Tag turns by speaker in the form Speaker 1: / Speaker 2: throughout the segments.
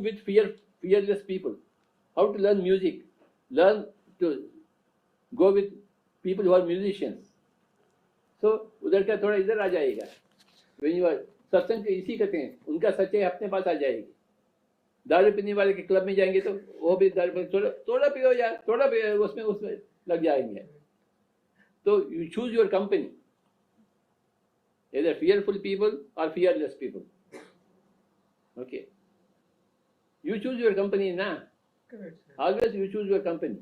Speaker 1: with fearless people. How to learn music. Learn to go with people who are musicians. So उधर का थोड़ा इधर आ जाएगा. When you are सत्संग इसी कहते हैं, उनका सच्चाई अपने पास आ जाएगी. दारू पीने वाले के क्लब में जाएंगे तो वो भी दारू थोड़ा पियो यार, थोड़ा पियो, उसमें लग जाएंगे. So you choose your company. Either fearful people or fearless people. Okay. You choose your company ना. Always you choose your company.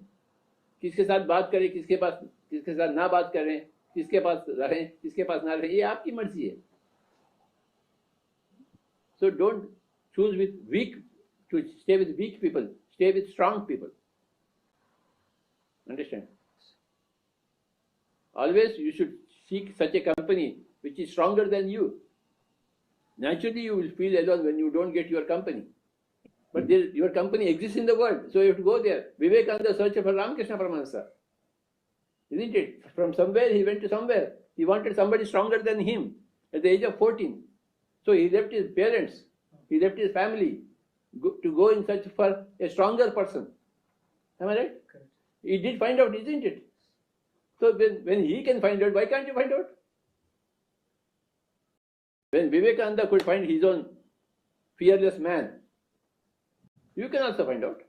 Speaker 1: किसके साथ बात करें, किसके साथ ना बात करें, किसके पास रहें, किसके पास ना रहें, ये आपकी मर्जी है. So don't choose with to stay with weak people. Stay with strong people. Understand? Always you should seek such a company which is stronger than you. Naturally, you will feel alone when you don't get your company. But your company exists in the world, so you have to go there. Vivekananda searched for Ramakrishna Paramahansa. Isn't it? From somewhere he went to somewhere. He wanted somebody stronger than him at the age of 14. So he left his parents, he left his family to go in search for a stronger person. Am I right? Correct. He did find out, isn't it? So when he can find out, why can't you find out? When Vivekananda could find his own fearless man, you can also find out.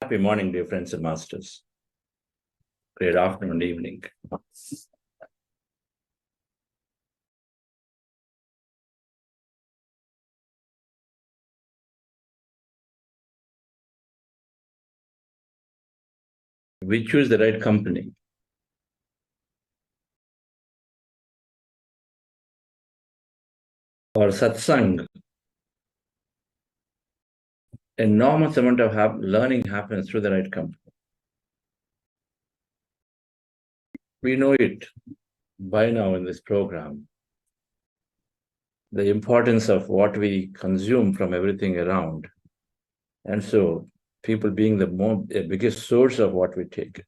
Speaker 2: Happy morning, dear friends and masters. Great afternoon, evening. We choose the right company. Or satsang, enormous amount of learning happens through the right company. We know it by now in this program, the importance of what we consume from everything around. And so people being the biggest source of what we take,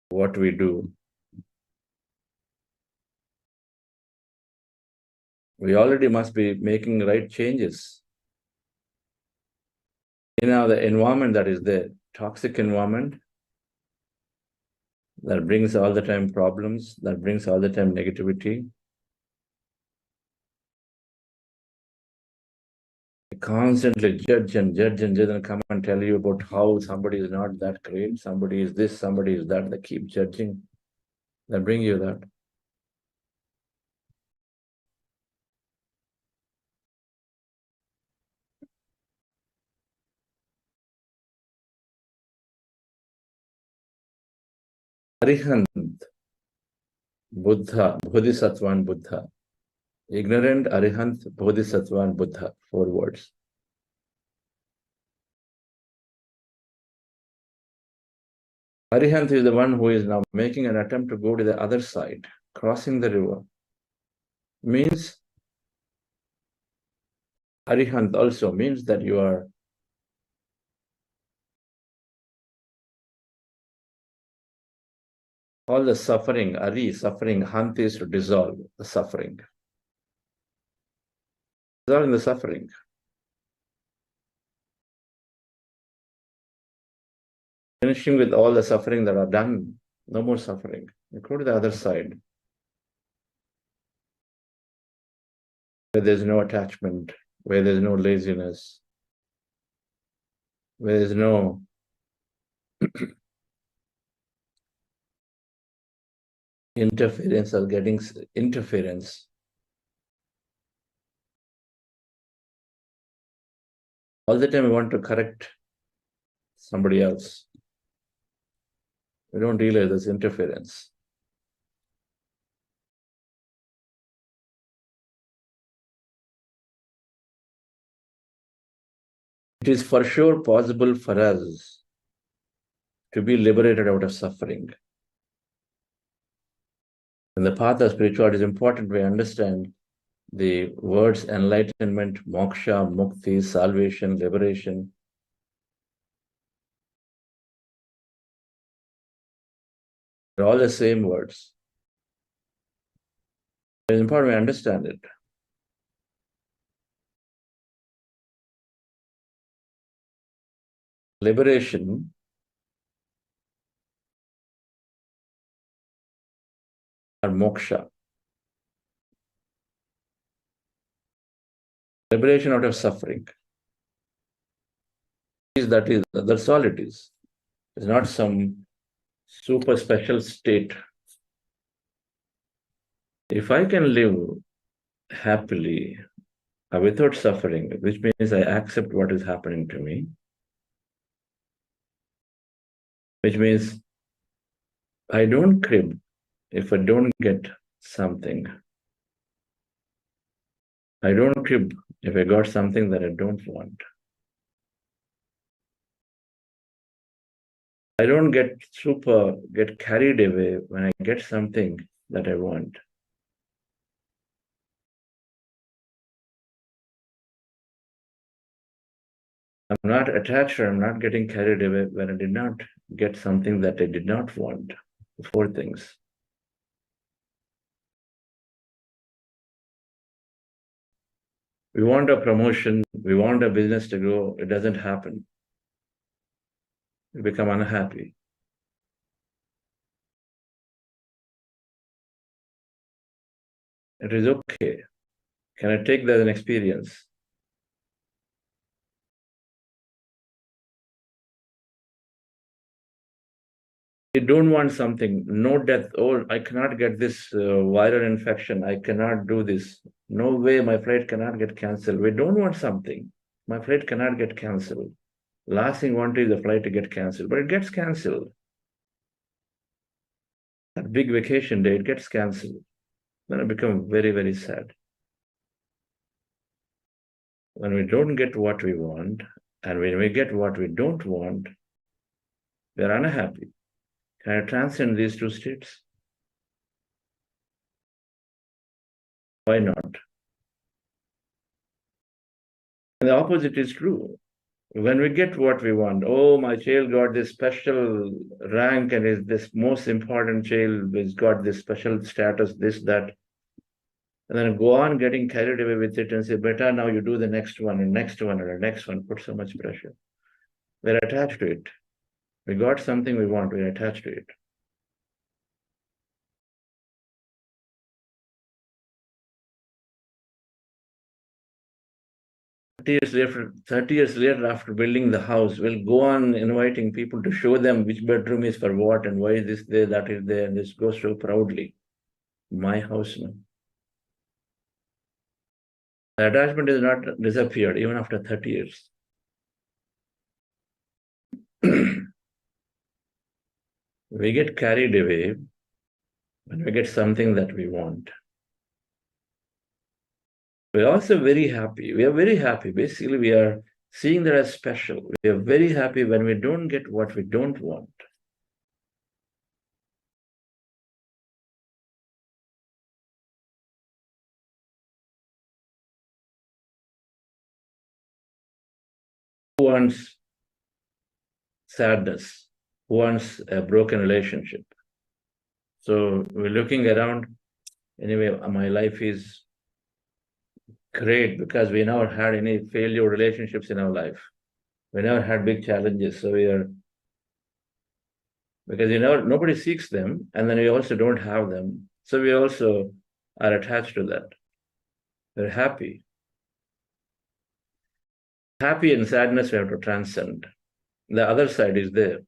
Speaker 2: what we do. We already must be making right changes. The environment that is there, toxic environment, that brings all the time problems, that brings all the time negativity. Constantly judge and come and tell you about how somebody is not that great, somebody is this, somebody is that. They keep judging. They bring you that. Arihant, Buddha, Bodhisattva and Buddha. Ignorant, Arihant, Bodhisattva and Buddha. 4 words. Arihant is the one who is now making an attempt to go to the other side, crossing the river. Means, Arihant also means that you are all the suffering, suffering, Hant is to dissolve the suffering. Dissolving the suffering. Finishing with all the suffering that are done, no more suffering. You go to the other side, where there's no attachment, where there's no laziness, where there's no interference or getting interference. All the time we want to correct somebody else. We don't realize there's interference. is for sure possible for us to be liberated out of suffering. In the path of spirituality, it is important we understand the words enlightenment, moksha, mukti, salvation, liberation. They're all the same words. It's important we understand it. Liberation or moksha. Liberation out of suffering. That's all it is. It's not some super special state. If I can live happily without suffering, which means I accept what is happening to me, which means I don't crib if I don't get something. I don't crib if I got something that I don't want. I don't get carried away when I get something that I want. I'm not attached or I'm not getting carried away when I did not get something that I did not want. 4 things. We want a promotion, we want a business to grow, it doesn't happen. We become unhappy. It is okay. Can I take that as an experience? I don't want something, no death, oh, I cannot get this viral infection, I cannot do this. No way, my flight cannot get cancelled. We don't want something. My flight cannot get cancelled. Last thing we want is the flight to get cancelled, but it gets cancelled. That big vacation day, it gets cancelled. Then I become very, very sad. When we don't get what we want, and when we get what we don't want, we are unhappy. Can I transcend these 2 states? Why not? And the opposite is true. When we get what we want, oh, my child got this special rank and is this most important child, has got this special status, this, that. And then go on getting carried away with it and say, better now you do the next one and next one and the next one, put so much pressure. We're attached to it. We got something we want, we're attached to it. Thirty years later, after building the house, we'll go on inviting people to show them which bedroom is for what and why is this there, that is there, and this goes so proudly. My house now. The attachment is not disappeared even after 30 years. We get carried away when we get something that we want. We're also very happy. We are very happy. Basically, we are seeing that as special. We are very happy when we don't get what we don't want. Who wants sadness? Who wants a broken relationship? So we're looking around. Anyway, my life is great because we never had any failure relationships in our life. We never had big challenges. So we are, because nobody seeks them, and then we also don't have them. So we also are attached to that. We're happy. Happy and sadness we have to transcend. The other side is there.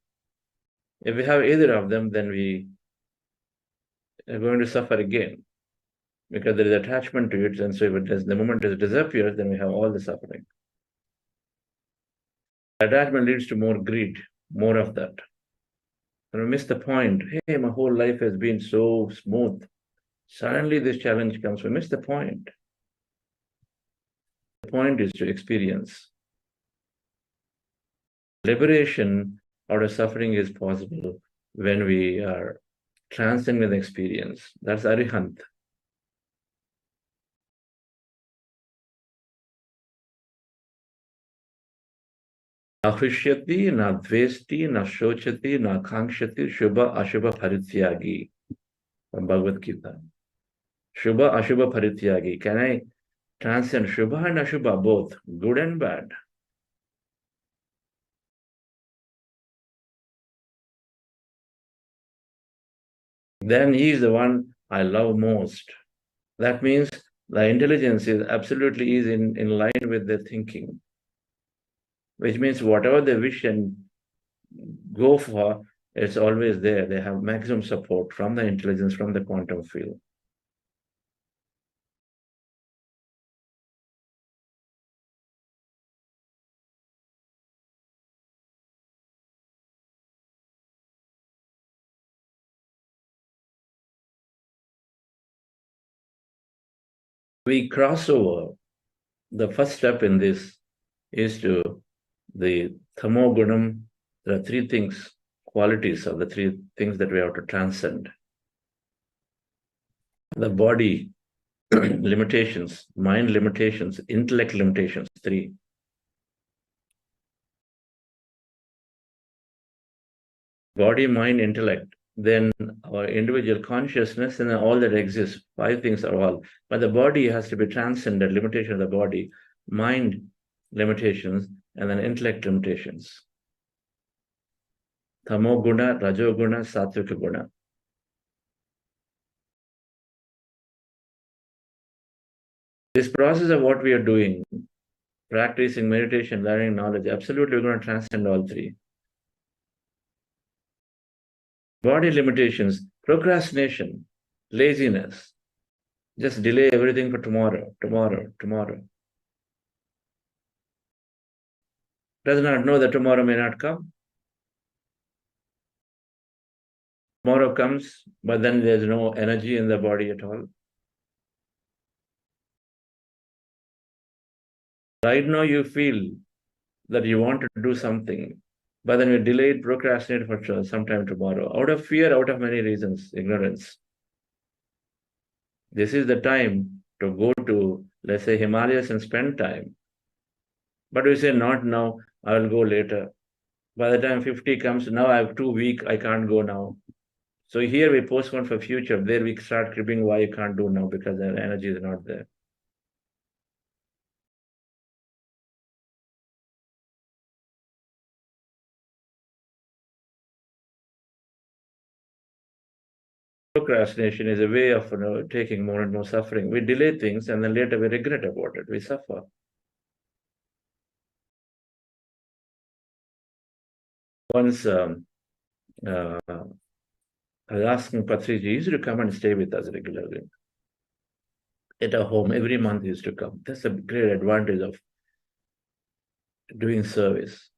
Speaker 2: If we have either of them, then we are going to suffer again because there is attachment to it. And so if the moment it disappears, then we have all the suffering. Attachment leads to more greed, more of that. And we miss the point. Hey, my whole life has been so smooth. Suddenly this challenge comes. We miss the point. The point is to experience. Liberation out of suffering is possible when we are transcending the experience. That's Arihant. Na hrishyati, na dvesti, na shochati, na kankshati, shubha ashubha parityagi. From Bhagavad Gita. Shubha ashubha parityagi. Can I transcend shubha and ashubha, both good and bad? Then he is the one I love most. That means the intelligence is absolutely is in line with their thinking, which means whatever they wish and go for, it's always there. They have maximum support from the intelligence, from the quantum field. We cross over. The first step in this is to the tamo gunam. There are three things, qualities of the three things that we have to transcend. The body limitations, mind limitations, intellect limitations, three. Body, mind, intellect. Then our individual consciousness and all that exists. Five things are all. But the body has to be transcended, limitation of the body, mind limitations, and then intellect limitations. Tamo guna, rajo guna, satvika guna. This process of what we are doing, practicing meditation, learning knowledge, absolutely we're going to transcend all three. Body limitations, procrastination, laziness, just delay everything for tomorrow. Does not know that tomorrow may not come. Tomorrow comes, but then there's no energy in the body at all. Right now you feel that you want to do something, but then you delay it, procrastinate for sometime tomorrow, out of fear, out of many reasons, ignorance. This is the time to go to, let's say, Himalayas and spend time. But we say, not now, I will go later. By the time 50 comes, now I have 2 weeks, I can't go now. So here we postpone for future. There we start cribbing why you can't do now because the energy is not there. Procrastination is a way of taking more and more suffering. We delay things and then later we regret about it. We suffer. Once I was asking Patriji, he used to come and stay with us regularly at our home. Every month he used to come. That's a great advantage of doing service.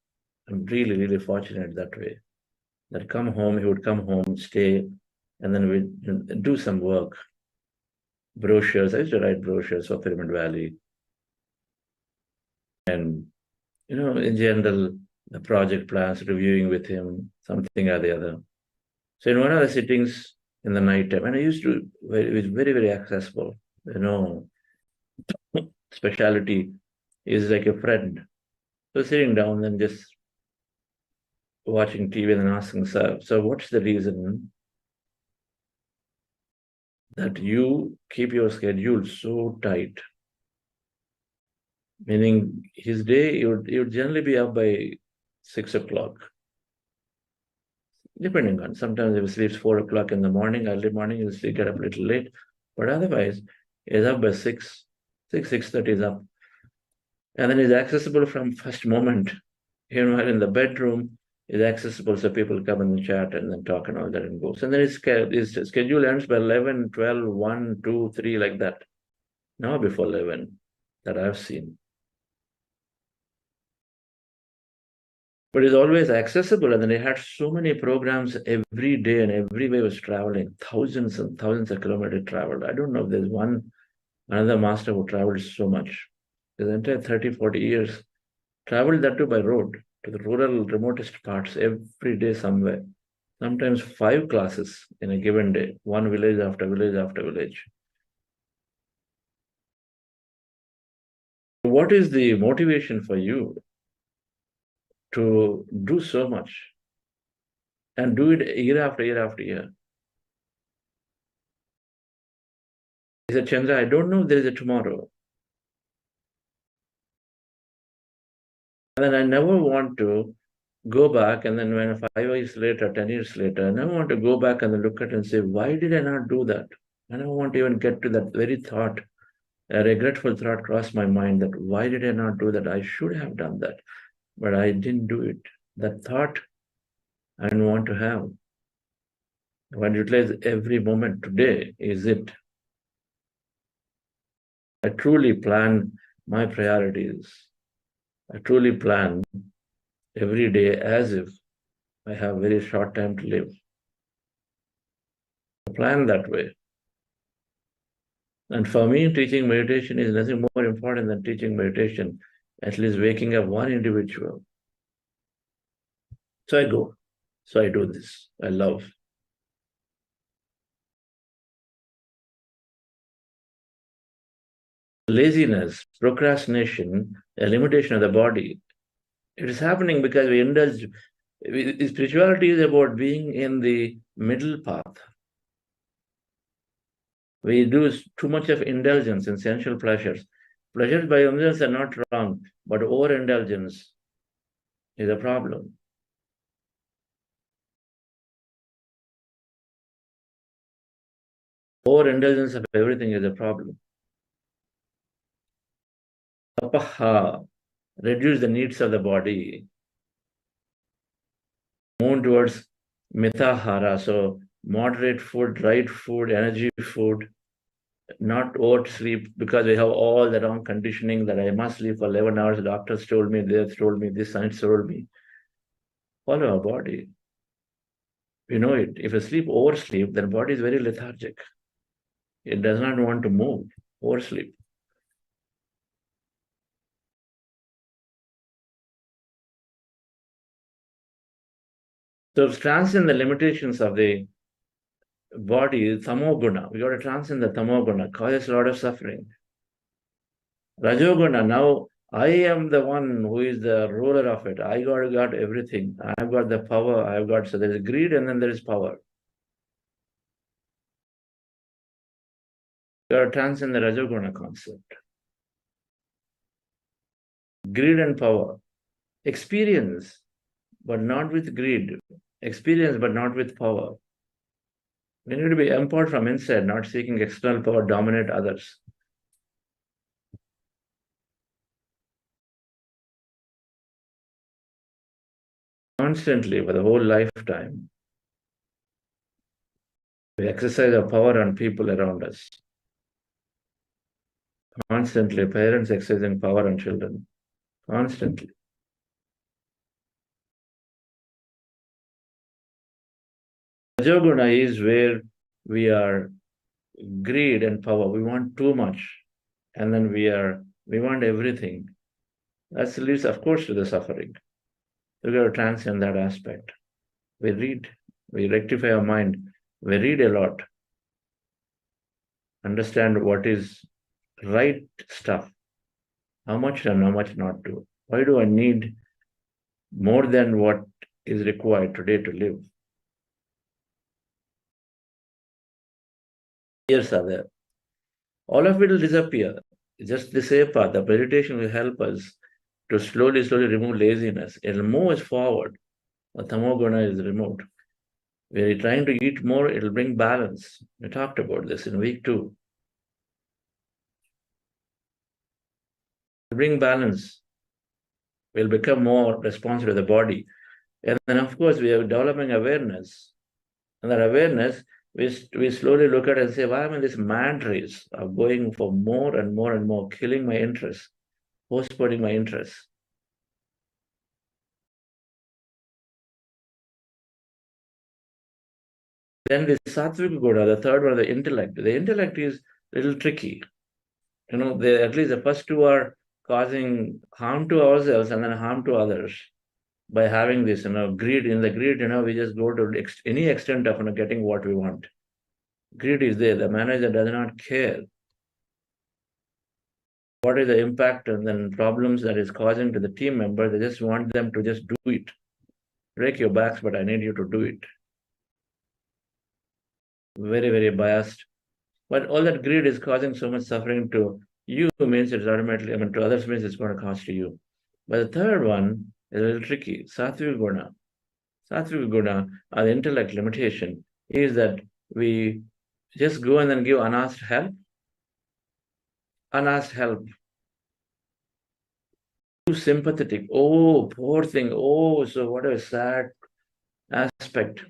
Speaker 2: I'm really, really fortunate that way. That come home, he would come home, stay, and then we'd do some work. Brochures, I used to write brochures for Pyramid Valley. And, in general, the project plans, reviewing with him, something or the other. So in one of the sittings in the night time, and it was very, very accessible, speciality is like a friend. So sitting down and just watching TV and then asking, sir, so what's the reason that you keep your schedule so tight? Meaning his day, he would generally be up by 6 o'clock. Depending on, sometimes if he sleeps 4 o'clock in the morning, early morning, he'll get up a little late. But otherwise, he's up by 6:30 is up. And then he's accessible from first moment. In the bedroom, is accessible so people come and chat and then talk and all that and goes. And then his schedule ends by 11, 12, 1, 2, 3, like that. Now before 11, that I've seen. But it's always accessible. And then he had so many programs every day and every way was traveling, thousands and thousands of kilometers traveled. I don't know if there's another master who traveled so much. His entire 30, 40 years, traveled that too by road. to the rural, remotest parts every day somewhere. Sometimes 5 classes in a given day, one village after village after village. What is the motivation for you to do so much and do it year after year after year? He said, Chandra, I don't know if there is a tomorrow. And then I never want to go back, and then when 5 years later, 10 years later, I never want to go back and look at it and say, why did I not do that? I never want to even get to that very thought. A regretful thought crossed my mind that why did I not do that? I should have done that, but I didn't do it. That thought I don't want to have. I want to utilize every moment. Today is it. I truly plan my priorities. I truly plan every day as if I have very short time to live. I plan that way. And for me, teaching meditation is nothing more important than teaching meditation, at least waking up one individual. So I go. So I do this. I love. Laziness, procrastination, a limitation of the body, it is happening because we indulge. Spirituality is about being in the middle path. We do too much of indulgence in sensual pleasures. Pleasures by themselves are not wrong, but overindulgence is a problem. Overindulgence of everything is a problem. Apaha, reduce the needs of the body. Move towards mitahara, so moderate food, right food, energy food, not over sleep, because we have all the wrong conditioning that I must sleep for 11 hours. The doctors told me, they told me, this science told me. Follow our body. We know it. If you sleep, oversleep, then body is very lethargic. It does not want to move, oversleep. So to transcend the limitations of the body, tamoguna, we got to transcend the tamoguna, causes a lot of suffering. Rajoguna, now I am the one who is the ruler of it. I got everything. I've got the power. I've got, so there is greed and then there is power. You got to transcend the Rajoguna concept. Greed and power. Experience, but not with greed. Experience, but not with power. We need to be empowered from inside, not seeking external power to dominate others. Constantly, for the whole lifetime, we exercise our power on people around us. Constantly, parents exercising power on children. Constantly. Rajoguna is where we are greed and power. We want too much. And then we want everything. That leads, of course, to the suffering. We've got to transcend that aspect. We read, we rectify our mind, we read a lot, understand what is right stuff, how much and how much not to. Why do I need more than what is required today to live? Years are there. All of it will disappear. Just the same path. The meditation will help us to slowly remove laziness. It'll move us forward. The tamoguna is removed. We're trying to eat more, it'll bring balance. We talked about this in week 2. Bring balance. We'll become more responsive to the body. And then, of course, we are developing awareness. And that awareness, we slowly look at it and say, why am I in this mad race of going for more and more and more, killing my interests, postponing my interests? Then the sattvic guna, the third one, the intellect. The intellect is a little tricky. You know, at least the first 2 are causing harm to ourselves and then harm to others. by having this, greed. In the greed, we just go to any extent of getting what we want. Greed is there. The manager does not care what is the impact and then problems that is causing to the team member. They just want them to just do it. Break your backs, but I need you to do it. Very, very biased. But all that greed is causing so much suffering to you, means it's automatically, to others means it's going to cost to you. But the third one is a little tricky. Sattvic guna. Sattvic guna, or the intellect limitation, is that we just go and then give unasked help. Unasked help. Too sympathetic. Oh, poor thing. Oh, so what a sad aspect.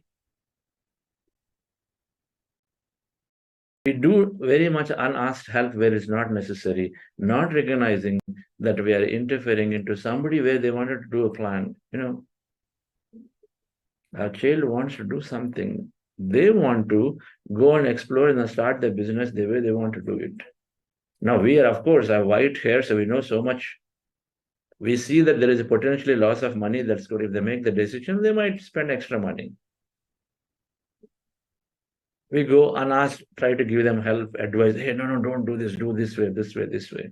Speaker 2: We do very much unasked help where it's not necessary, not recognizing that we are interfering into somebody where they wanted to do a plan. Our child wants to do something. They want to go and explore and start their business the way they want to do it. Now, we are, of course, have white hair, so we know so much. We see that there is a potentially loss of money. That's good. If they make the decision, they might spend extra money. We go unasked, try to give them help, advice. Hey, no, don't do this. Do this way, this way, this way.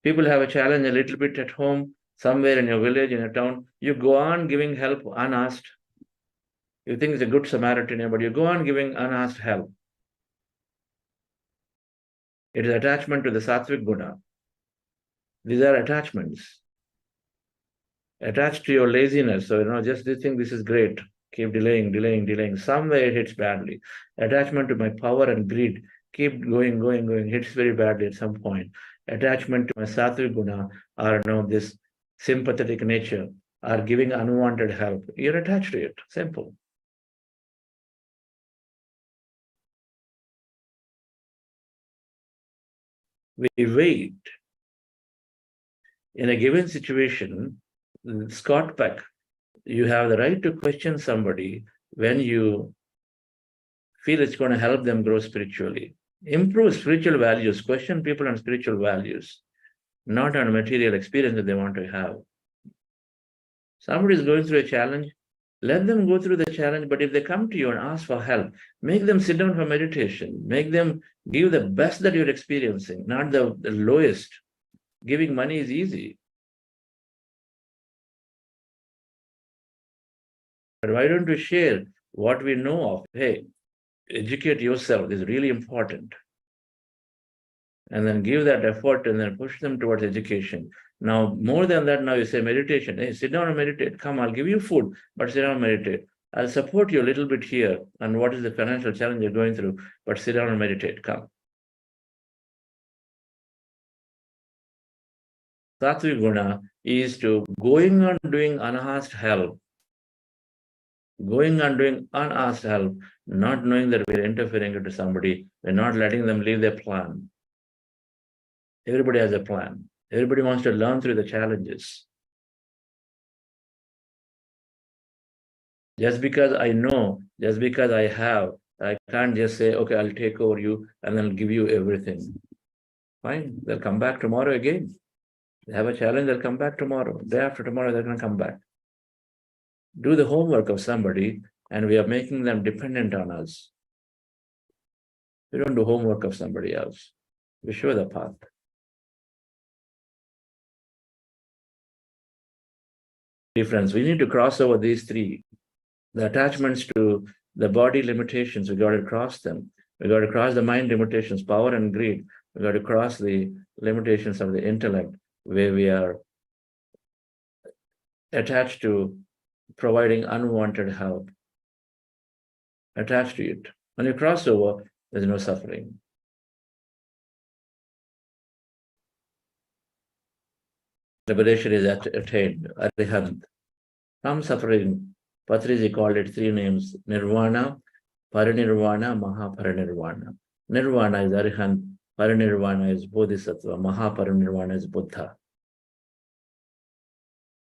Speaker 2: People have a challenge a little bit at home, somewhere in your village, in a town. You go on giving help unasked. You think it's a good Samaritan, but you go on giving unasked help. It is attachment to the sattvic guna. These are attachments. Attached to your laziness. So, just you think this is great. Keep delaying. Somewhere it hits badly. Attachment to my power and greed. Keep going. Hits very badly at some point. Attachment to my sattvic guna, or this sympathetic nature, or giving unwanted help. You're attached to it. Simple. We wait. In a given situation, Scott Peck, you have the right to question somebody when you feel it's going to help them grow spiritually. Improve spiritual values, question people on spiritual values, not on material experience that they want to have. Somebody is going through a challenge, let them go through the challenge, but if they come to you and ask for help, make them sit down for meditation, make them give the best that you're experiencing, not the lowest. Giving money is easy. But why don't we share what we know of? Hey, educate yourself is really important. And then give that effort and then push them towards education. Now, more than that, now you say meditation. Hey, sit down and meditate. Come, I'll give you food, but sit down and meditate. I'll support you a little bit here on what is the financial challenge you're going through, but sit down and meditate. Come. Sattvic guna is to going on doing unasked help. Going on doing unasked help, not knowing that we're interfering into somebody, we're not letting them leave their plan. Everybody has a plan. Everybody wants to learn through the challenges. Just because I know, just because I have, I can't just say, okay, I'll take over you and then give you everything. Fine, they'll come back tomorrow again. They have a challenge, they'll come back tomorrow. Day after tomorrow, they're going to come back. Do the homework of somebody, and we are making them dependent on us. We don't do homework of somebody else. We show the path. Difference. We need to cross over these three. The attachments to the body limitations, we got to cross them. We got to cross the mind limitations, power and greed. We got to cross the limitations of the intellect, where we are attached to providing unwanted help. Attached to it. When you cross over, there's no suffering. Liberation is attained, arihant. From suffering, Patriji called it three names: Nirvana, Parinirvana, Mahaparinirvana. Nirvana is arihant, Parinirvana is Bodhisattva, Mahaparinirvana is Buddha.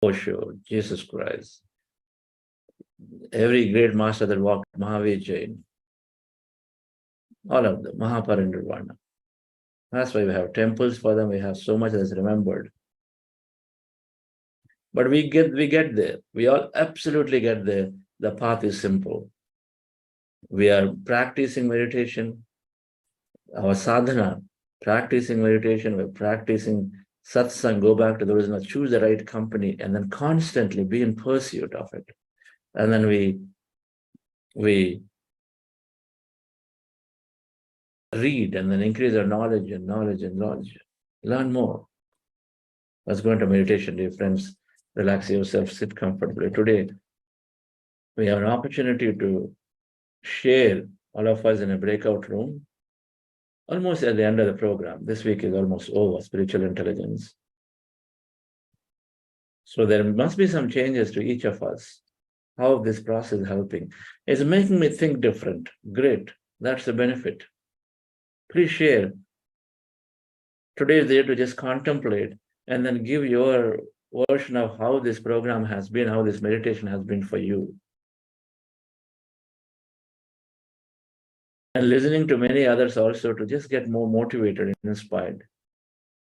Speaker 2: Osho, Jesus Christ. Every great master that walked, Mahavir Jain. All of them, Mahaparinirvana. That's why we have temples for them. We have so much that's remembered. But we get there. We all absolutely get there. The path is simple. We are practicing meditation, our sadhana, practicing meditation, we're practicing satsang, go back to the original, choose the right company, and then constantly be in pursuit of it. And then we read and then increase our knowledge and knowledge and knowledge. Learn more. Let's go into meditation, dear friends. Relax yourself, sit comfortably. Today, we have an opportunity to share, all of us in a breakout room, almost at the end of the program. This week is almost over, spiritual intelligence. So there must be some changes to each of us. How this process is helping. It's making me think different. Great. That's the benefit. Please share. Today is there to just contemplate and then give your version of how this program has been, how this meditation has been for you. And listening to many others also to just get more motivated and inspired.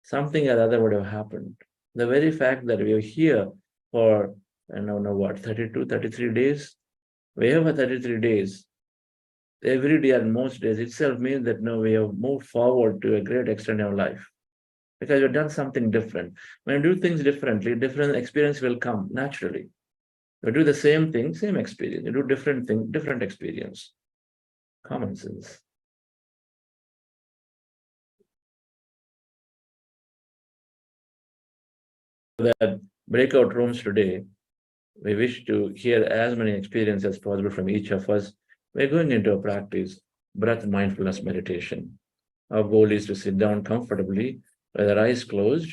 Speaker 2: Something or other would have happened. The very fact that we are here for, I don't know what, 32, 33 days? We have a 33 days. Every day and most days itself means that no, we have moved forward to a great extent in our life. Because we've done something different. When you do things differently, different experience will come naturally. You do the same thing, same experience. You do different thing, different experience. Common sense. That breakout rooms today, we wish to hear as many experiences as possible from each of us. We're going into a practice, breath mindfulness meditation. Our goal is to sit down comfortably with our eyes closed,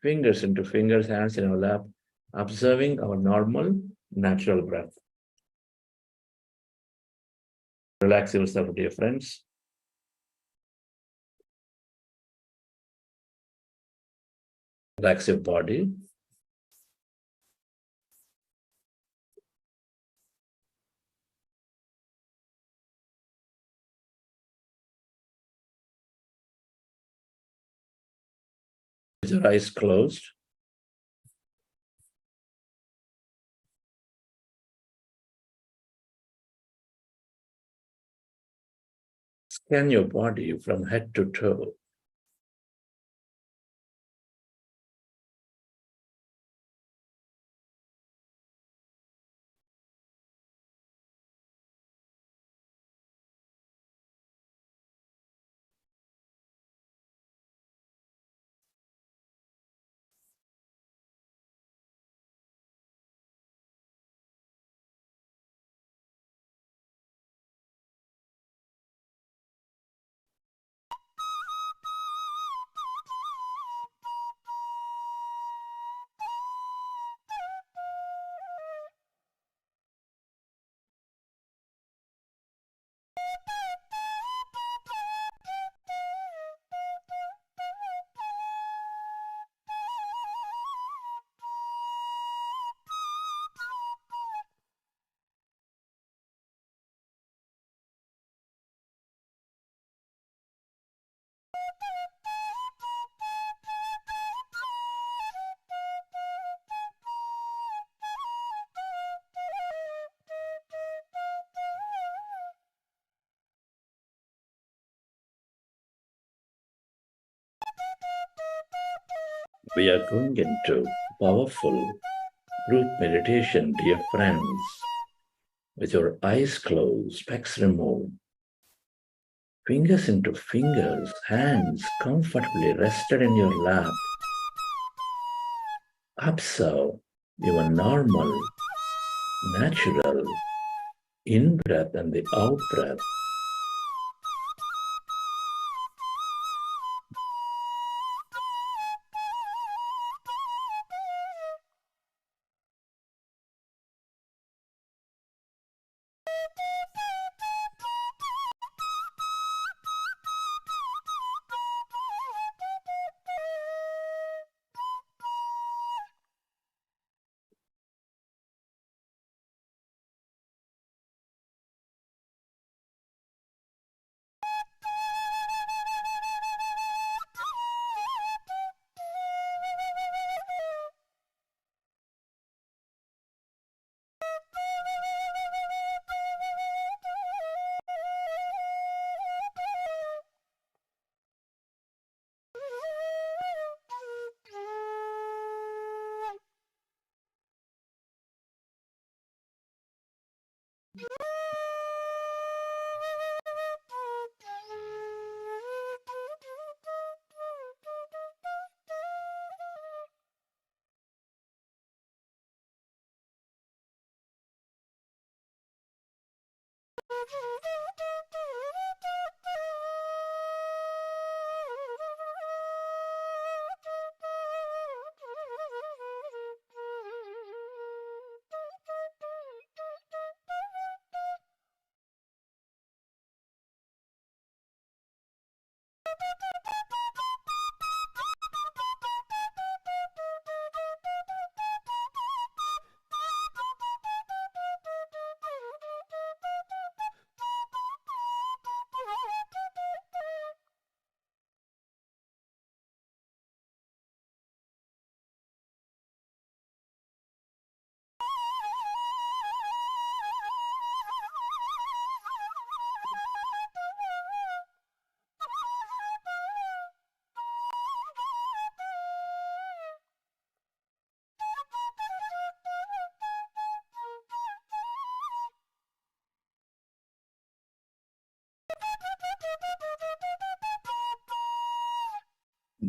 Speaker 2: fingers into fingers, hands in our lap, observing our normal, natural breath. Relax yourself, dear friends. Relax your body. With your eyes closed. Scan your body from head to toe. We are going into powerful group meditation, dear friends. With your eyes closed, specs removed, fingers into fingers, hands comfortably rested in your lap. Observe your normal, natural in-breath and the out-breath.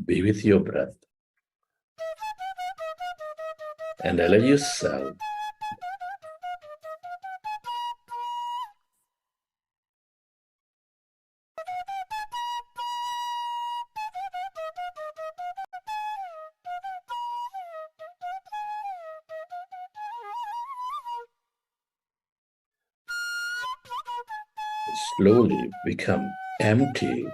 Speaker 2: Be with your breath and allow yourself slowly become empty.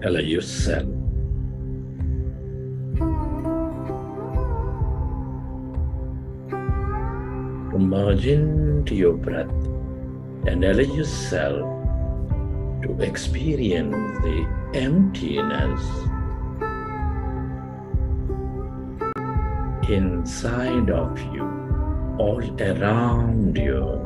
Speaker 2: Allow yourself to merge into your breath and allow yourself to experience the emptiness inside of you, all around you.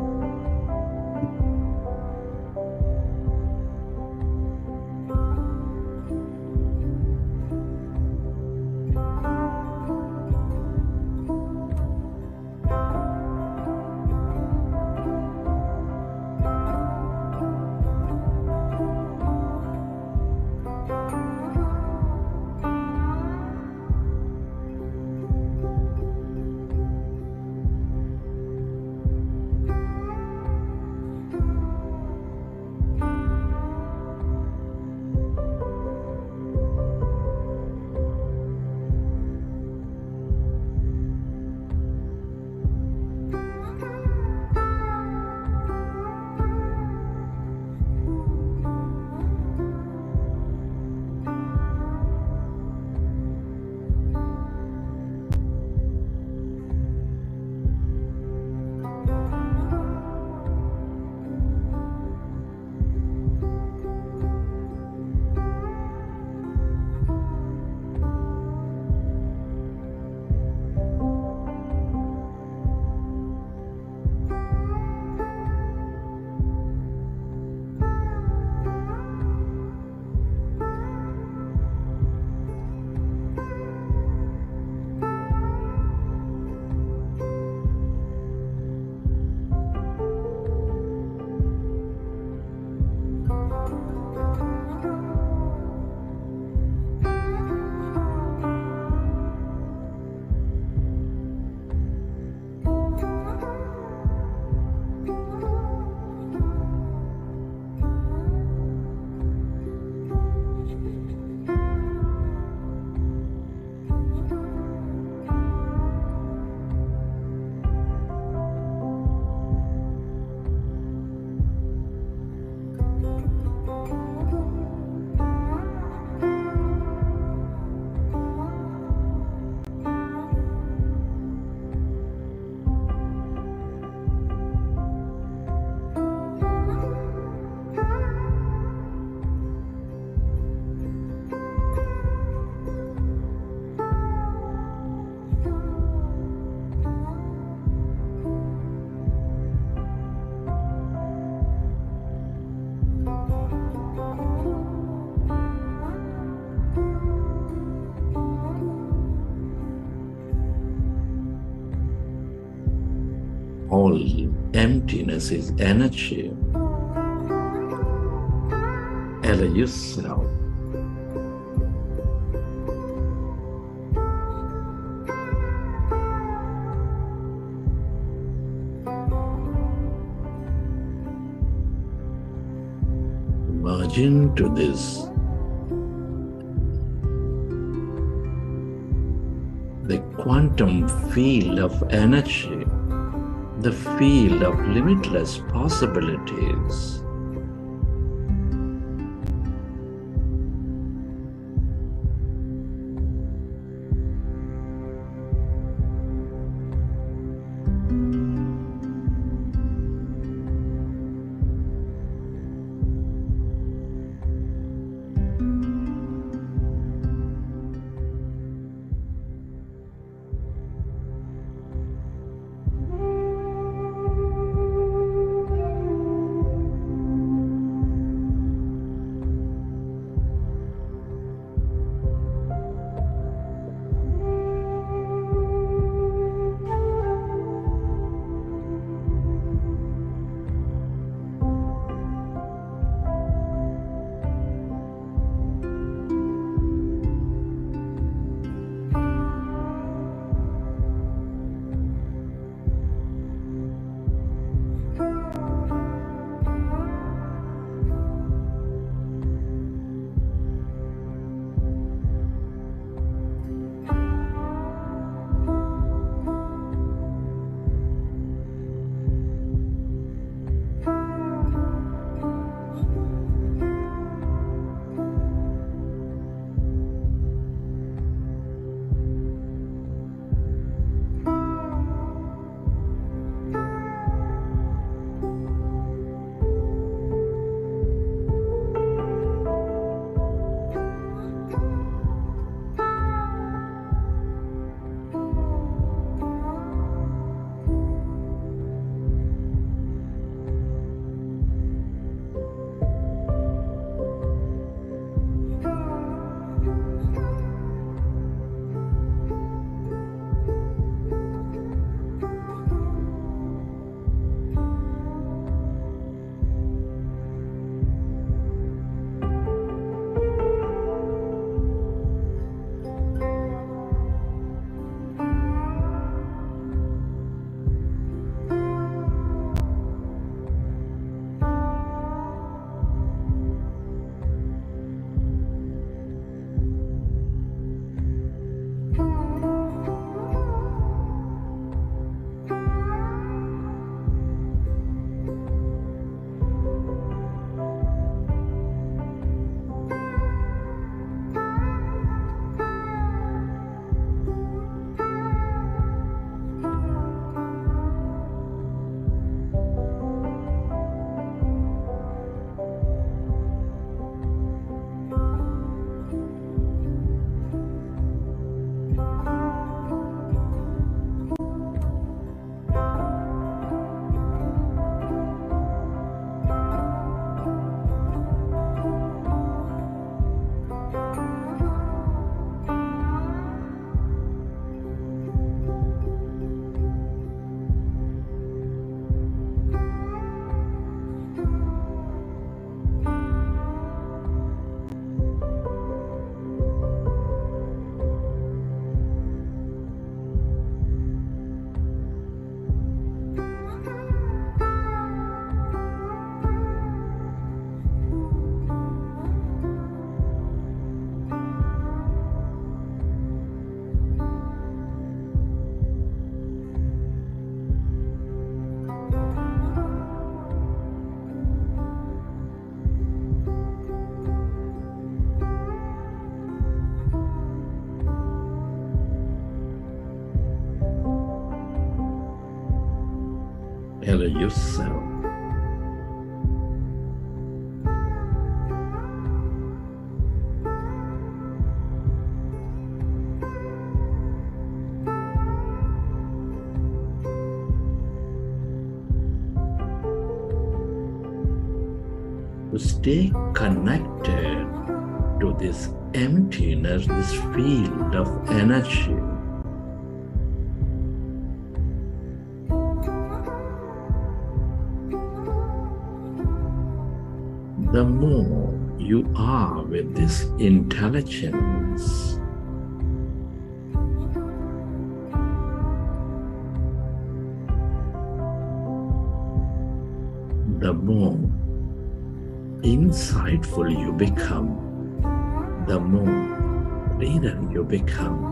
Speaker 2: All emptiness is energy. Allow yourself to merge into this, the quantum field of energy, the field of limitless possibilities. Allow yourself to stay connected to this emptiness, this field of energy. The more you are with this intelligence, the more insightful you become, the more clearer you become.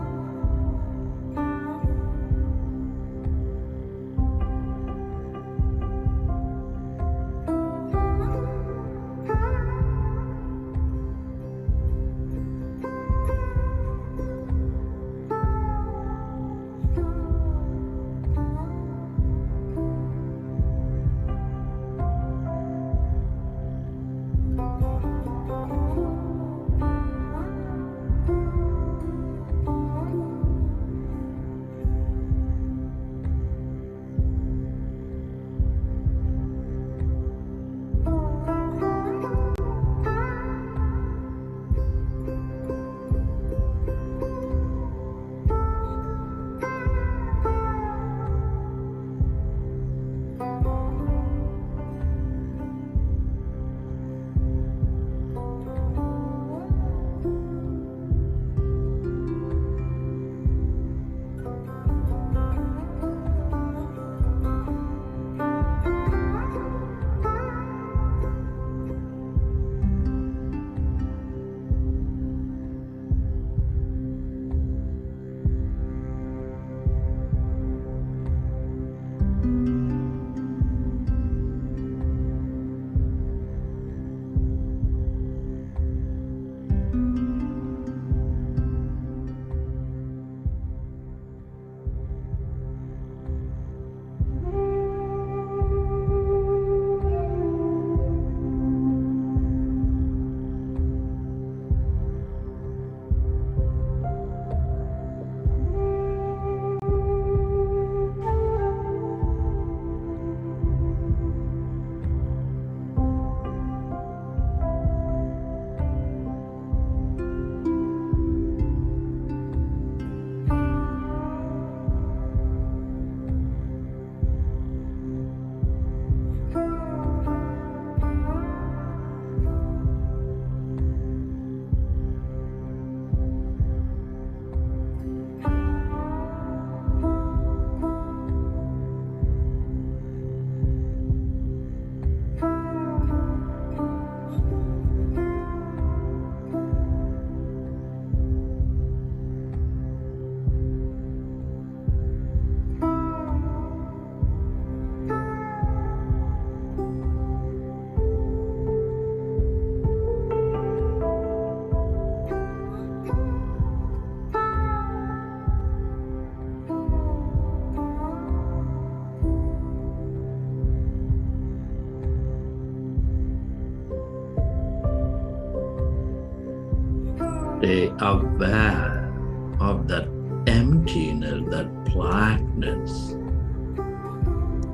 Speaker 2: Stay aware of that emptiness, that blackness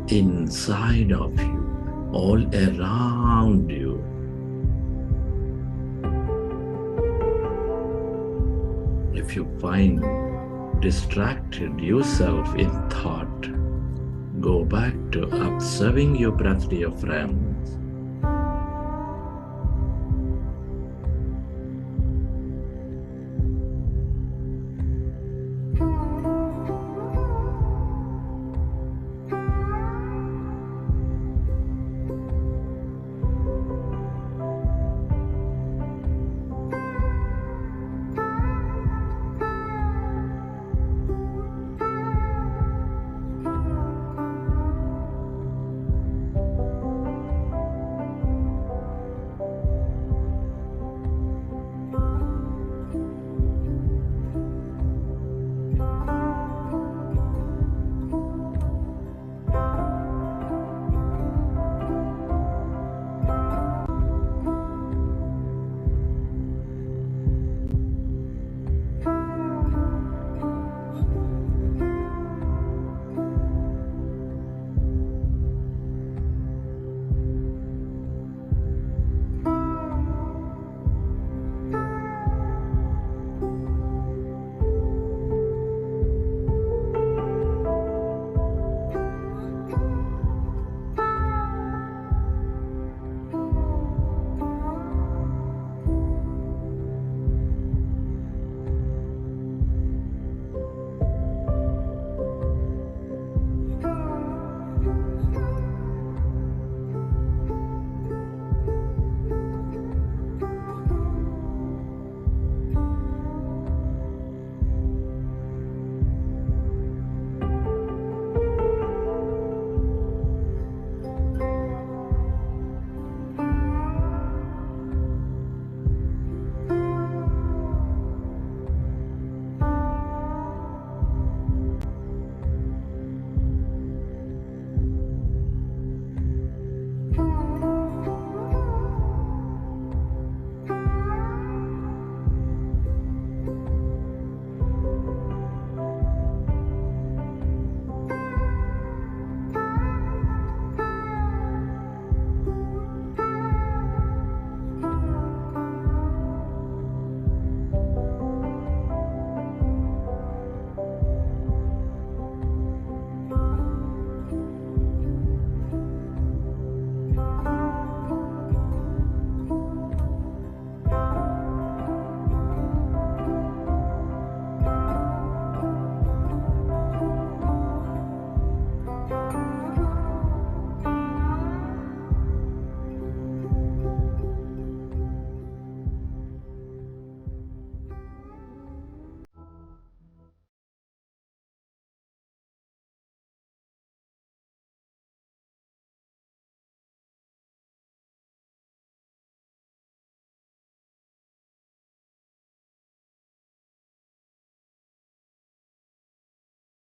Speaker 2: inside of you, all around you. If you find distracted yourself in thought, go back to observing your breath, dear friends.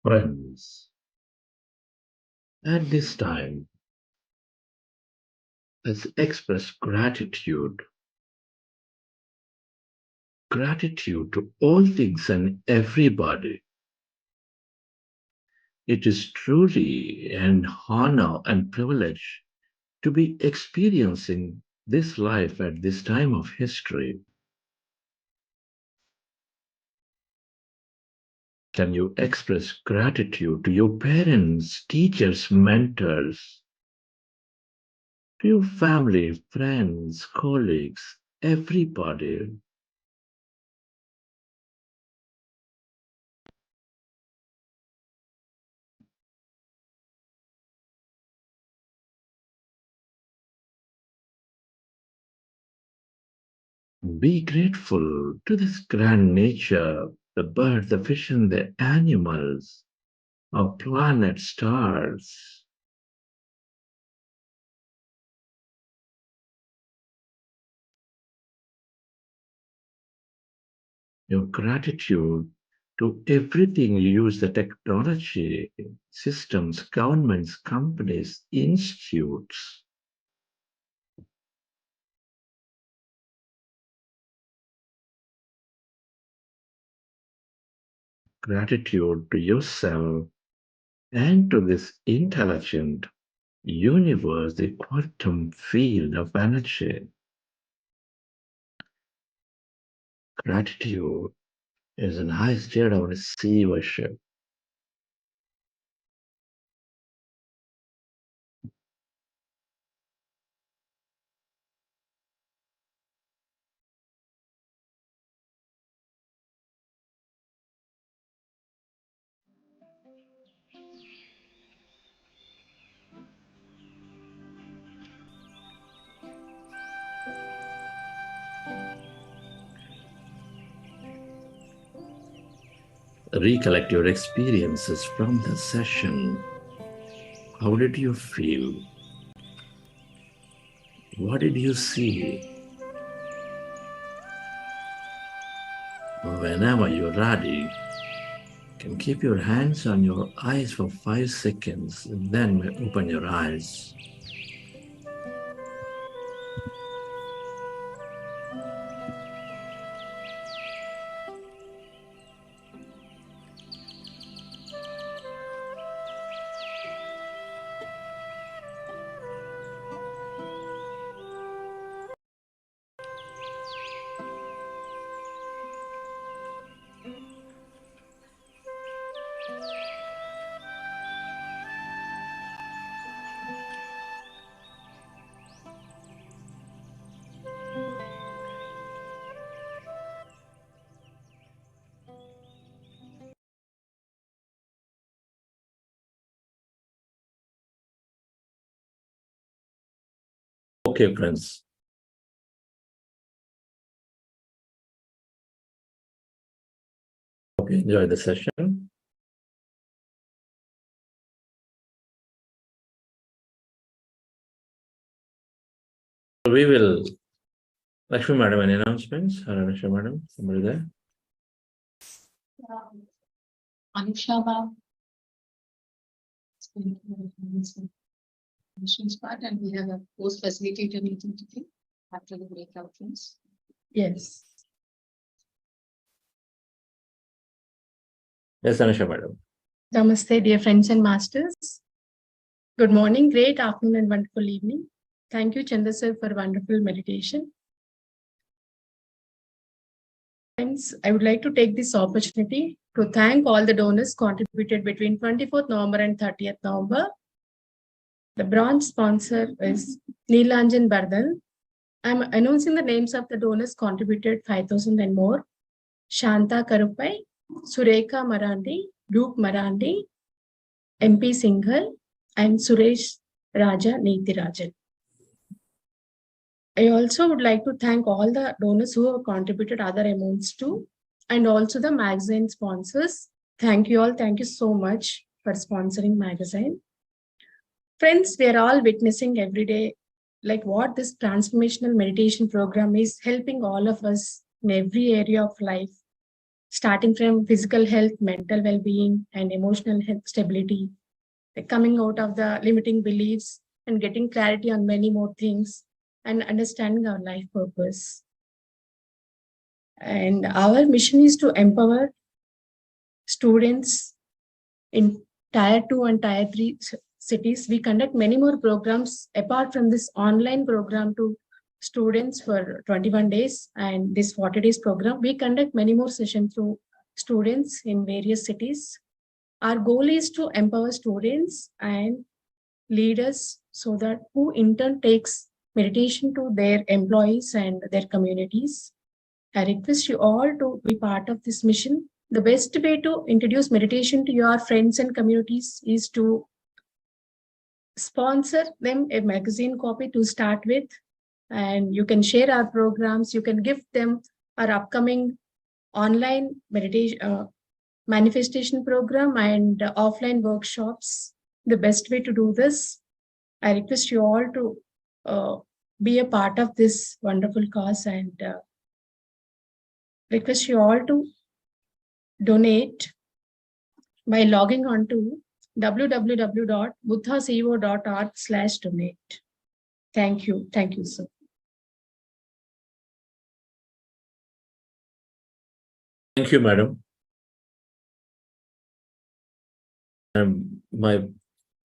Speaker 2: Friends, at this time, let's express gratitude. Gratitude to all things and everybody. It is truly an honor and privilege to be experiencing this life at this time of history. Can you express gratitude to your parents, teachers, mentors, to your family, friends, colleagues, everybody? Be grateful to this grand nature, the birds, the fish, and the animals, our planet, stars. Your gratitude to everything you use, the technology, systems, governments, companies, institutes. Gratitude to yourself and to this intelligent universe, the quantum field of energy. Gratitude is an high state of receivership. Recollect your experiences from the session. How did you feel? What did you see? Whenever you're ready, you can keep your hands on your eyes for 5 seconds and then open your eyes. Okay, friends. Hope you enjoy the session. We will, Lakshmi Madam, any announcements? Lakshmi Madam, somebody there?
Speaker 3: Anusha ma'am. Part, and we have a post facilitator meeting today after the breakout rooms. Yes.
Speaker 2: Yes, Anusha Madam.
Speaker 3: Namaste, dear friends and masters. Good morning, great afternoon, and wonderful evening. Thank you, Chandra sir, for wonderful meditation. Friends, I would like to take this opportunity to thank all the donors contributed between 24th November and 30th November. The bronze sponsor is Neelanjan Bardal. I'm announcing the names of the donors contributed 5,000 and more. Shanta Karupai, Sureka Marandi, Duke Marandi, MP Singhal, and Suresh Raja Nitirajan. I also would like to thank all the donors who have contributed other amounts too, and also the magazine sponsors. Thank you all. Thank you so much for sponsoring magazine. Friends, we are all witnessing every day like what this transformational meditation program is helping all of us in every area of life. starting from physical health, mental well-being, and emotional health stability, coming out of the limiting beliefs and getting clarity on many more things and understanding our life purpose. And our mission is to empower students in Tier 2 and Tier 3 cities. We conduct many more programs apart from this online program to students for 21 days and this 40 days program. We conduct many more sessions to students in various cities. Our goal is to empower students and leaders so that who in turn takes meditation to their employees and their communities. I request you all to be part of this mission. The best way to introduce meditation to your friends and communities is to sponsor them a magazine copy to start with, and you can share our programs. You can give them our upcoming online meditation manifestation program and offline workshops. The best way to do this, I request you all to be a part of this wonderful cause, and request you all to donate by logging on to www.buddhasevo.org/donate. Thank you. Thank you, sir.
Speaker 2: Thank you, madam. My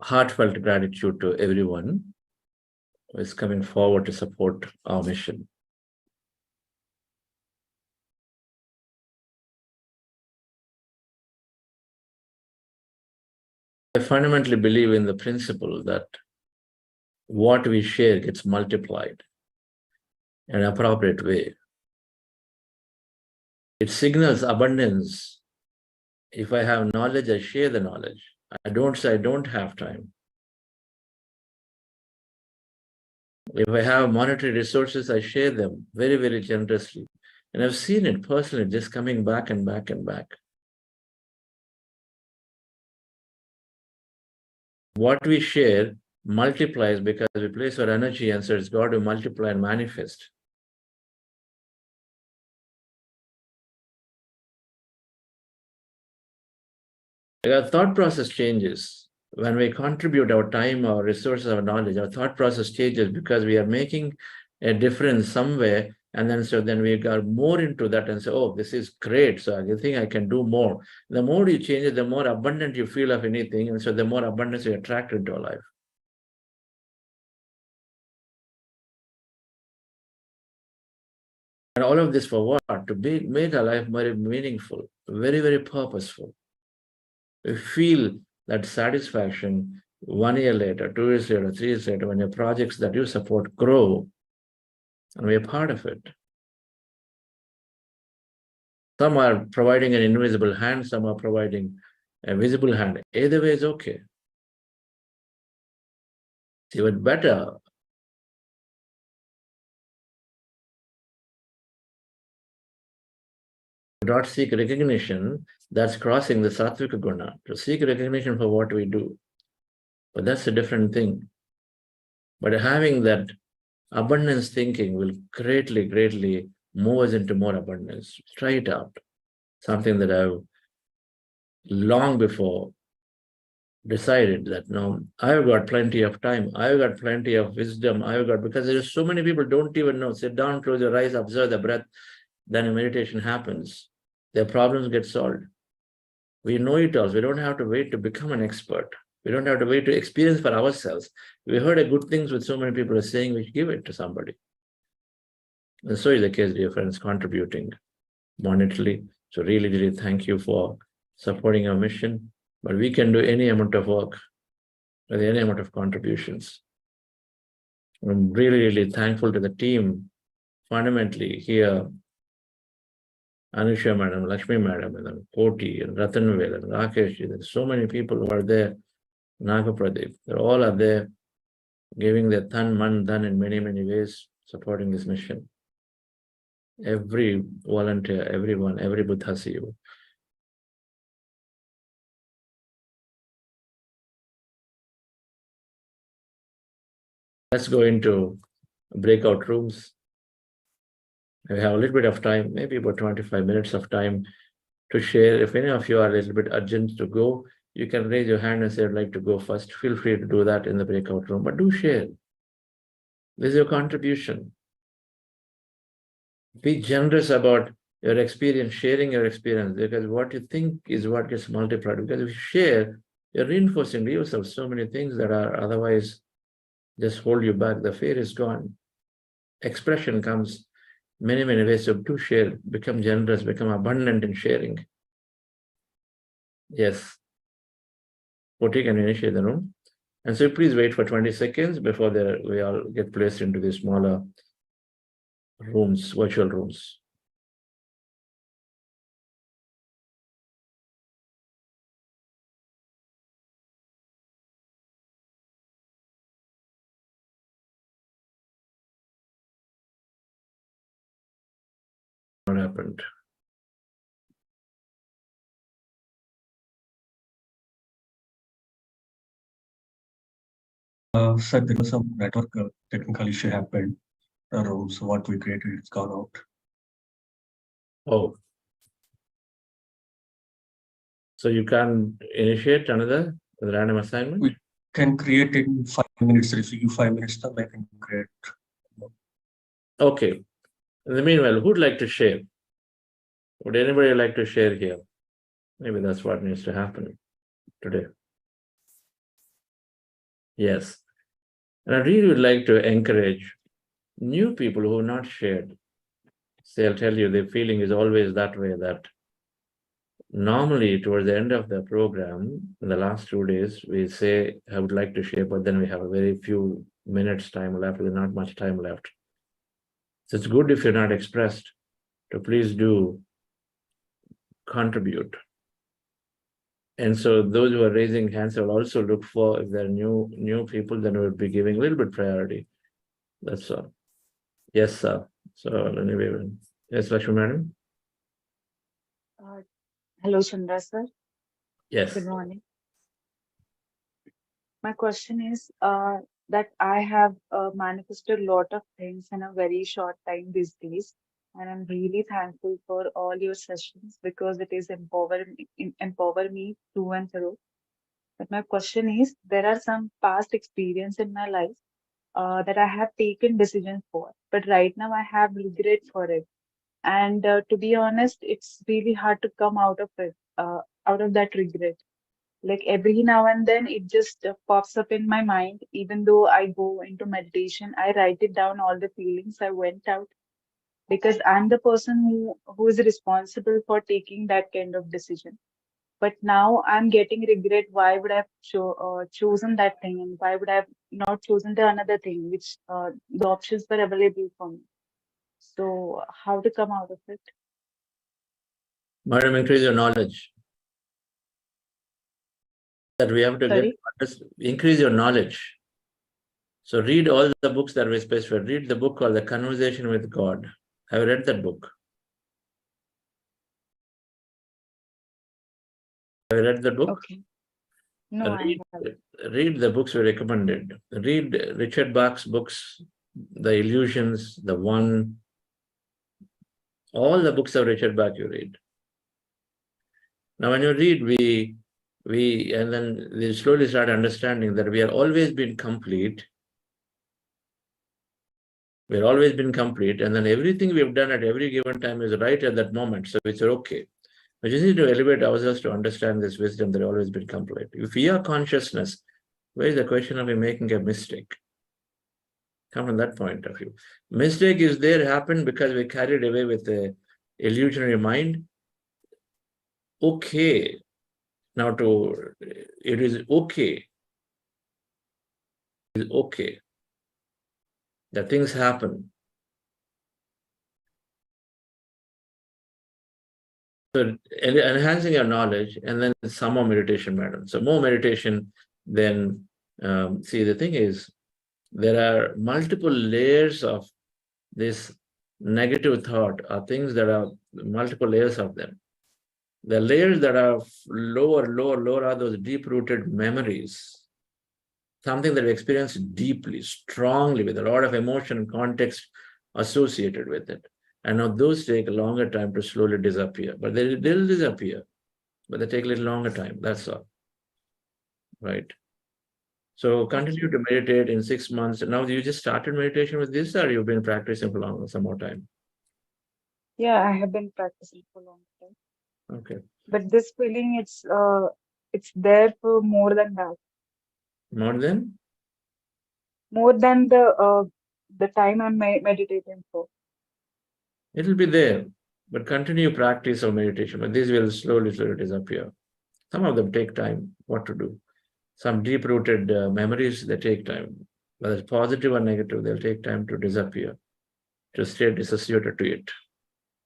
Speaker 2: heartfelt gratitude to everyone who is coming forward to support our mission. I fundamentally believe in the principle that what we share gets multiplied in an appropriate way. It signals abundance. If I have knowledge, I share the knowledge. I don't say I don't have time. If I have monetary resources, I share them very, very generously. And I've seen it personally, just coming back and back and back. What we share multiplies because we place our energy, and so it's got to multiply and manifest. Our thought process changes. When we contribute our time, our resources, our knowledge, our thought process changes because we are making a difference somewhere. And then we got more into that and say, oh, this is great. So I think I can do more. The more you change it, the more abundant you feel of anything. And so the more abundance you attract into your life. And all of this for what? To make our life very meaningful, very, very purposeful. We feel that satisfaction 1 year later, 2 years later, 3 years later, when your projects that you support grow, and we're part of it. Some are providing an invisible hand, some are providing a visible hand. Either way is okay. It's even better. To not seek recognition, that's crossing the Sattvika Guna. To seek recognition for what we do. But that's a different thing. But having that abundance thinking will greatly, greatly move us into more abundance. Try it out. Something that I've long before decided that, no, I've got plenty of time. I've got plenty of wisdom. Because there's so many people don't even know. Sit down, close your eyes, observe the breath. Then a meditation happens. Their problems get solved. We know it all. We don't have to wait to become an expert. We don't have to wait to experience for ourselves. We heard a good things with so many people are saying, we should give it to somebody. And so is the case, dear friends, contributing monetarily. So really, really thank you for supporting our mission. But we can do any amount of work with any amount of contributions. I'm really, really thankful to the team, fundamentally here, Anusha Madam, Lakshmi Madam, and then Koti, and Ratanvel, and Rakesh. There's so many people who are there. Nagapradeep, they all are there, giving their tan, man, dhan in many, many ways, supporting this mission. Every volunteer, everyone, every Buddha CEO. Let's go into breakout rooms. We have a little bit of time, maybe about 25 minutes of time. to share. If any of you are a little bit urgent to go, you can raise your hand and say, I'd like to go first. Feel free to do that in the breakout room, but do share. This is your contribution. Be generous about your experience, sharing your experience, because what you think is what gets multiplied. Because if you share, you're reinforcing to yourself so many things that are otherwise just hold you back. The fear is gone. Expression comes many, many ways. So do share, become generous, become abundant in sharing. Yes. Poti, can you initiate the room? And so please wait for 20 seconds before we all get placed into the smaller rooms, virtual rooms. What happened?
Speaker 4: Sir, there was some network technical issue happened. So what we created, it's gone out.
Speaker 2: Oh. So you can initiate another random assignment?
Speaker 4: We can create it in 5 minutes. If you give 5 minutes, then I can create.
Speaker 2: Okay. In the meanwhile, who'd like to share? Would anybody like to share here? Maybe that's what needs to happen today. Yes. And I really would like to encourage new people who have not shared. See, I'll tell you, the feeling is always that way, that normally towards the end of the program, in the last 2 days, we say, I would like to share, but then we have a very few minutes time left. There's not much time left. So it's good if you're not expressed to please do contribute. And so those who are raising hands will also look for, if there are new people, then we'll be giving a little bit priority. That's all. Yes, sir. So anyway, yes, Lakshmi madam.
Speaker 5: Hello, Chandra sir.
Speaker 2: Yes.
Speaker 5: Good morning. My question is that I have manifested a lot of things in a very short time these days, and I'm really thankful for all your sessions because it is empower me through and through. But my question is, there are some past experience in my life that I have taken decisions for, but right now I have regret for it. And to be honest, it's really hard to come out of it, out of that regret. Like every now and then it just pops up in my mind. Even though I go into meditation, I write it down, all the feelings I went out, because I'm the person who is responsible for taking that kind of decision. But now I'm getting regret. Why would I have chosen that thing, and why would I have not chosen the another thing, which the options were available for me? So how to come out of it?
Speaker 2: Madam, increase your knowledge. That we have to increase your knowledge. So read all the books that we specified. Read the book called The Conversation with God. Have you read that book? Have you read the book?
Speaker 5: Okay. No, I haven't.
Speaker 2: Read the books we recommended. Read Richard Bach's books, The Illusions, The One. All the books of Richard Bach you read. Now when you read, and then we slowly start understanding that we are always been complete. We're always been complete, and then everything we've done at every given time is right at that moment. So it's okay. We just need to elevate ourselves to understand this wisdom that always been complete. If we are consciousness, where is the question of we making a mistake? Come from that point of view. Mistake is there, happened because we carried away with the illusionary mind. Okay. Now it is okay. It is okay that things happen. So enhancing your knowledge, and then some more meditation, madam. So more meditation, then see, the thing is, there are multiple layers of this negative thought, or things that are multiple layers of them. The layers that are lower are those deep-rooted memories, something that we experience deeply, strongly, with a lot of emotion and context associated with it. And now those take a longer time to slowly disappear, but they'll disappear, but they take a little longer time. That's all, right? So continue to meditate in 6 months. Now you just started meditation with this, or you've been practicing for some more time?
Speaker 5: Yeah, I have been practicing for a long time.
Speaker 2: Okay.
Speaker 5: But this feeling, it's there for more than that.
Speaker 2: More than?
Speaker 5: More than the time I'm meditating for.
Speaker 2: It'll be there, but continue practice of meditation. But these will slowly disappear. Some of them take time, what to do. Some deep-rooted memories, they take time. Whether it's positive or negative, they'll take time to disappear, to stay dissociated to it.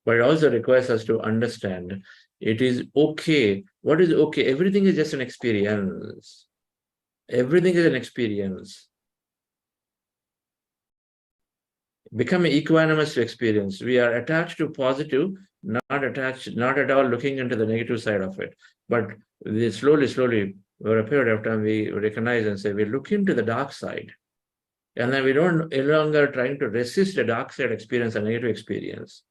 Speaker 2: But it also requires us to understand it is okay. What is okay? Everything is just an experience. Everything is an experience. Become equanimous to experience. We are attached to positive, not at all looking into the negative side of it. But slowly, over a period of time, we recognize and say, we look into the dark side. And then we don't no longer trying to resist a dark side experience, a negative experience.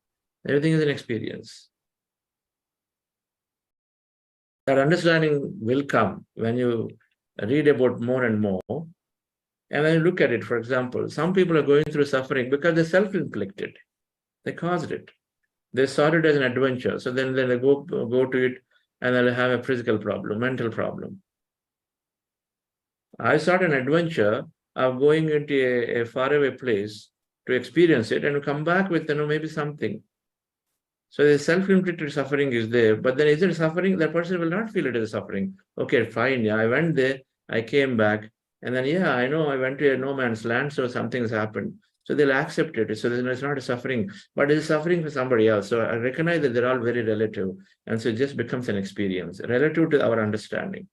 Speaker 2: Everything is an experience. That understanding will come when you read about more and more. And then you look at it, for example, some people are going through suffering because they're self-inflicted. They caused it. They saw it as an adventure. So then they go to it and they'll have a physical problem, mental problem. I sought an adventure of going into a faraway place to experience it and come back with, maybe something. So the self-inflicted suffering is there, but then is it suffering? That person will not feel it as suffering. Okay, fine, yeah, I went there, I came back, and then, yeah, I know I went to a no man's land, so something's happened. So they'll accept it. So then it's not a suffering, but it's suffering for somebody else. So I recognize that they're all very relative. And so it just becomes an experience relative to our understanding.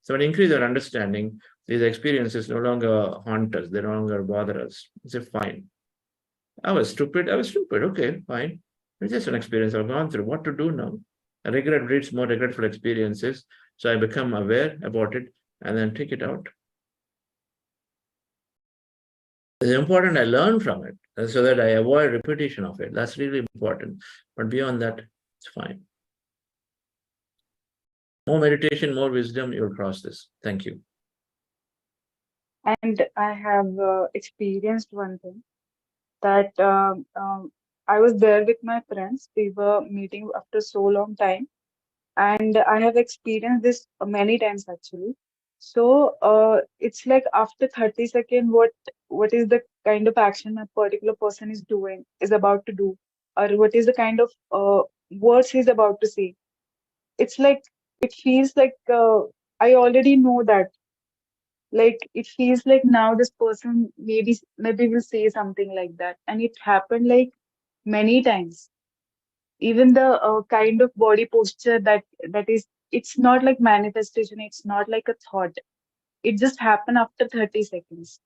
Speaker 2: So when we increase our understanding, these experiences no longer haunt us. They no longer bother us. It's fine. I was stupid. Okay, fine. It's just an experience I've gone through. What to do now? Regret breeds more regretful experiences. So I become aware about it and then take it out. It's important I learn from it so that I avoid repetition of it. That's really important. But beyond that, it's fine. More meditation, more wisdom, you'll cross this. Thank you.
Speaker 5: And I have experienced one thing that I was there with my friends. We were meeting after so long time, and I have experienced this many times actually. So it's like after 30 seconds, what is the kind of action a particular person is about to do, or what is the kind of words he's about to say. It's like it feels like I already know that. Like it feels like now this person maybe will say something like that, and it happened like many times. Even the kind of body posture that is, it's not like manifestation, it's not like a thought, it just happened after 30 seconds.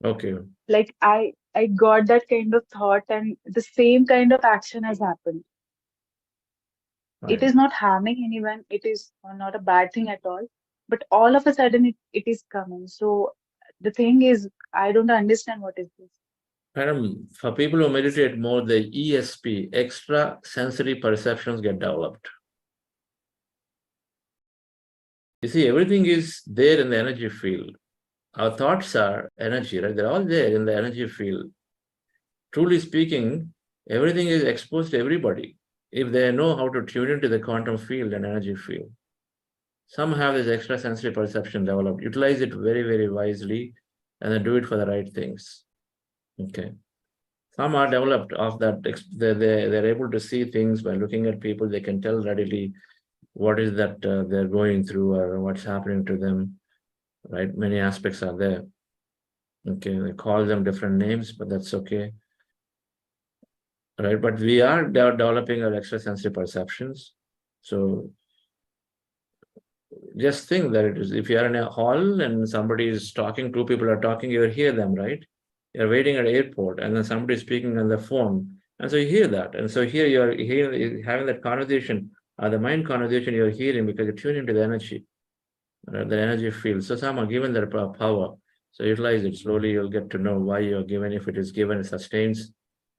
Speaker 2: Okay.
Speaker 5: Like I got that kind of thought and the same kind of action has happened.
Speaker 2: Fine.
Speaker 5: It is not harming anyone, it is not a bad thing at all, but all of a sudden it is coming. So the thing is, I don't understand what is this.
Speaker 2: Madam, for people who meditate more, the ESP, extra sensory perceptions, get developed. You see, everything is there in the energy field. Our thoughts are energy, right? They're all there in the energy field. Truly speaking, everything is exposed to everybody if they know how to tune into the quantum field and energy field. Some have this extra sensory perception developed. Utilize it very, very wisely and then do it for the right things. Okay. Some are developed of that. They're able to see things by looking at people. They can tell readily what is that they're going through or what's happening to them, right? Many aspects are there. Okay, they call them different names, but that's okay. Right, but we are developing our extrasensory perceptions. So just think that it is, if you are in a hall and somebody is talking, two people are talking, you hear them, right? You're waiting at an airport and then somebody is speaking on the phone. And so you hear that. And so here you're having that conversation, the mind conversation you're hearing because you're tuning into the energy, right? The energy field. So some are given their power. So utilize it slowly. You'll get to know why you're given. If it is given, it sustains.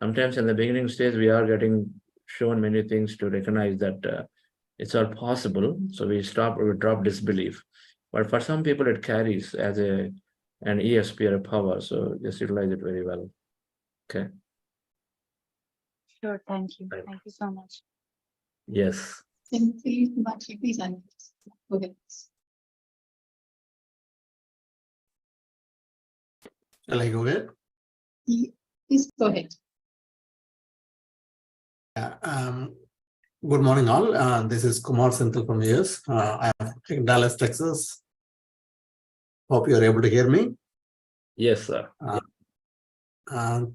Speaker 2: Sometimes in the beginning stage, we are getting shown many things to recognize that it's all possible. So we drop disbelief. But for some people, it carries as an ESP or a power. So just utilize it very well. Okay.
Speaker 5: Sure, thank you.
Speaker 2: Right.
Speaker 5: Thank you so much.
Speaker 2: Yes.
Speaker 3: Please, go ahead.
Speaker 6: Shall I go ahead?
Speaker 3: Please go ahead.
Speaker 6: Good morning, all. This is Kumar Senthil from US. I'm in Dallas, Texas. Hope you're able to hear me.
Speaker 2: Yes, sir.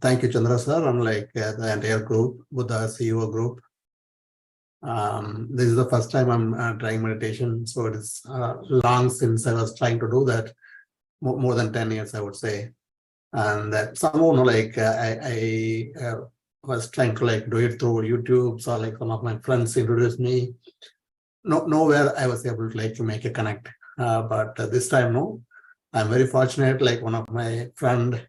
Speaker 6: Thank you, Chandra sir, and the entire group, Buddha CEO group. This is the first time I'm trying meditation, so it is long since I was trying to do that, more than 10 years, I would say. And that somehow, I was trying to do it through YouTube, so some of my friends introduced me. Nowhere I was able to make a connect, but this time, no, I'm very fortunate. One of my friend,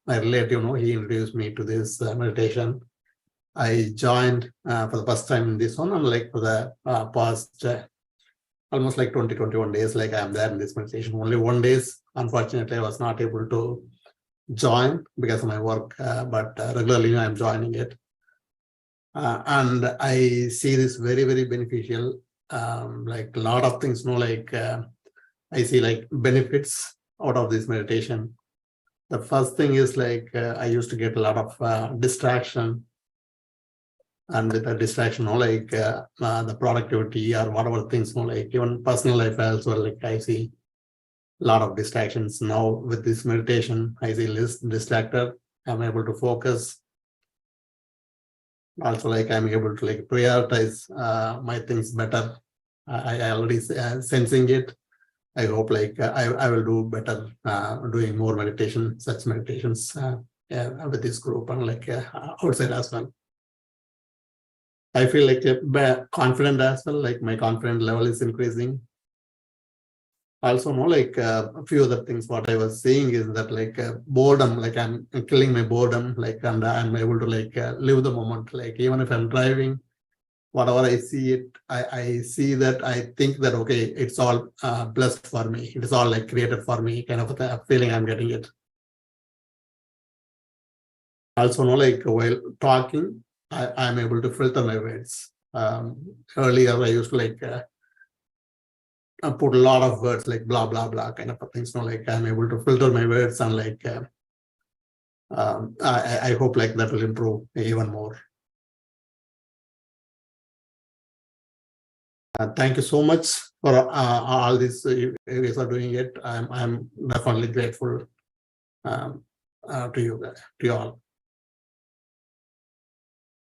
Speaker 6: my relative, he introduced me to this meditation. I joined for the first time in this one, and for the past almost 20, 21 days, I'm there in this meditation. Only 1 day, unfortunately, I was not able to join because of my work, but regularly I'm joining it. And I see this very, very beneficial. A lot of things, I see benefits out of this meditation. The first thing is I used to get a lot of distraction. And with the distraction, the productivity or whatever things, even personal life as well, I see a lot of distractions. Now with this meditation, I see less distracted. I'm able to focus. Also, I'm able to prioritize my things better. I already sensing it. I hope I will do better doing more meditation, such meditations with this group and outside as well. I feel confident as well. My confidence level is increasing. Also, a few other things. What I was saying is that boredom, I'm killing my boredom, and I'm able to live the moment. Even if I'm driving, whatever I see it, I see that, I think that okay, it's all blessed for me. It is all created for me, kind of a feeling I'm getting it. Also, while talking, I'm able to filter my words. Earlier, I used to put a lot of words blah blah blah kind of things. I'm able to filter my words, and I hope that will improve even more. Thank you so much for all this. You guys are doing it. I'm definitely grateful to you all.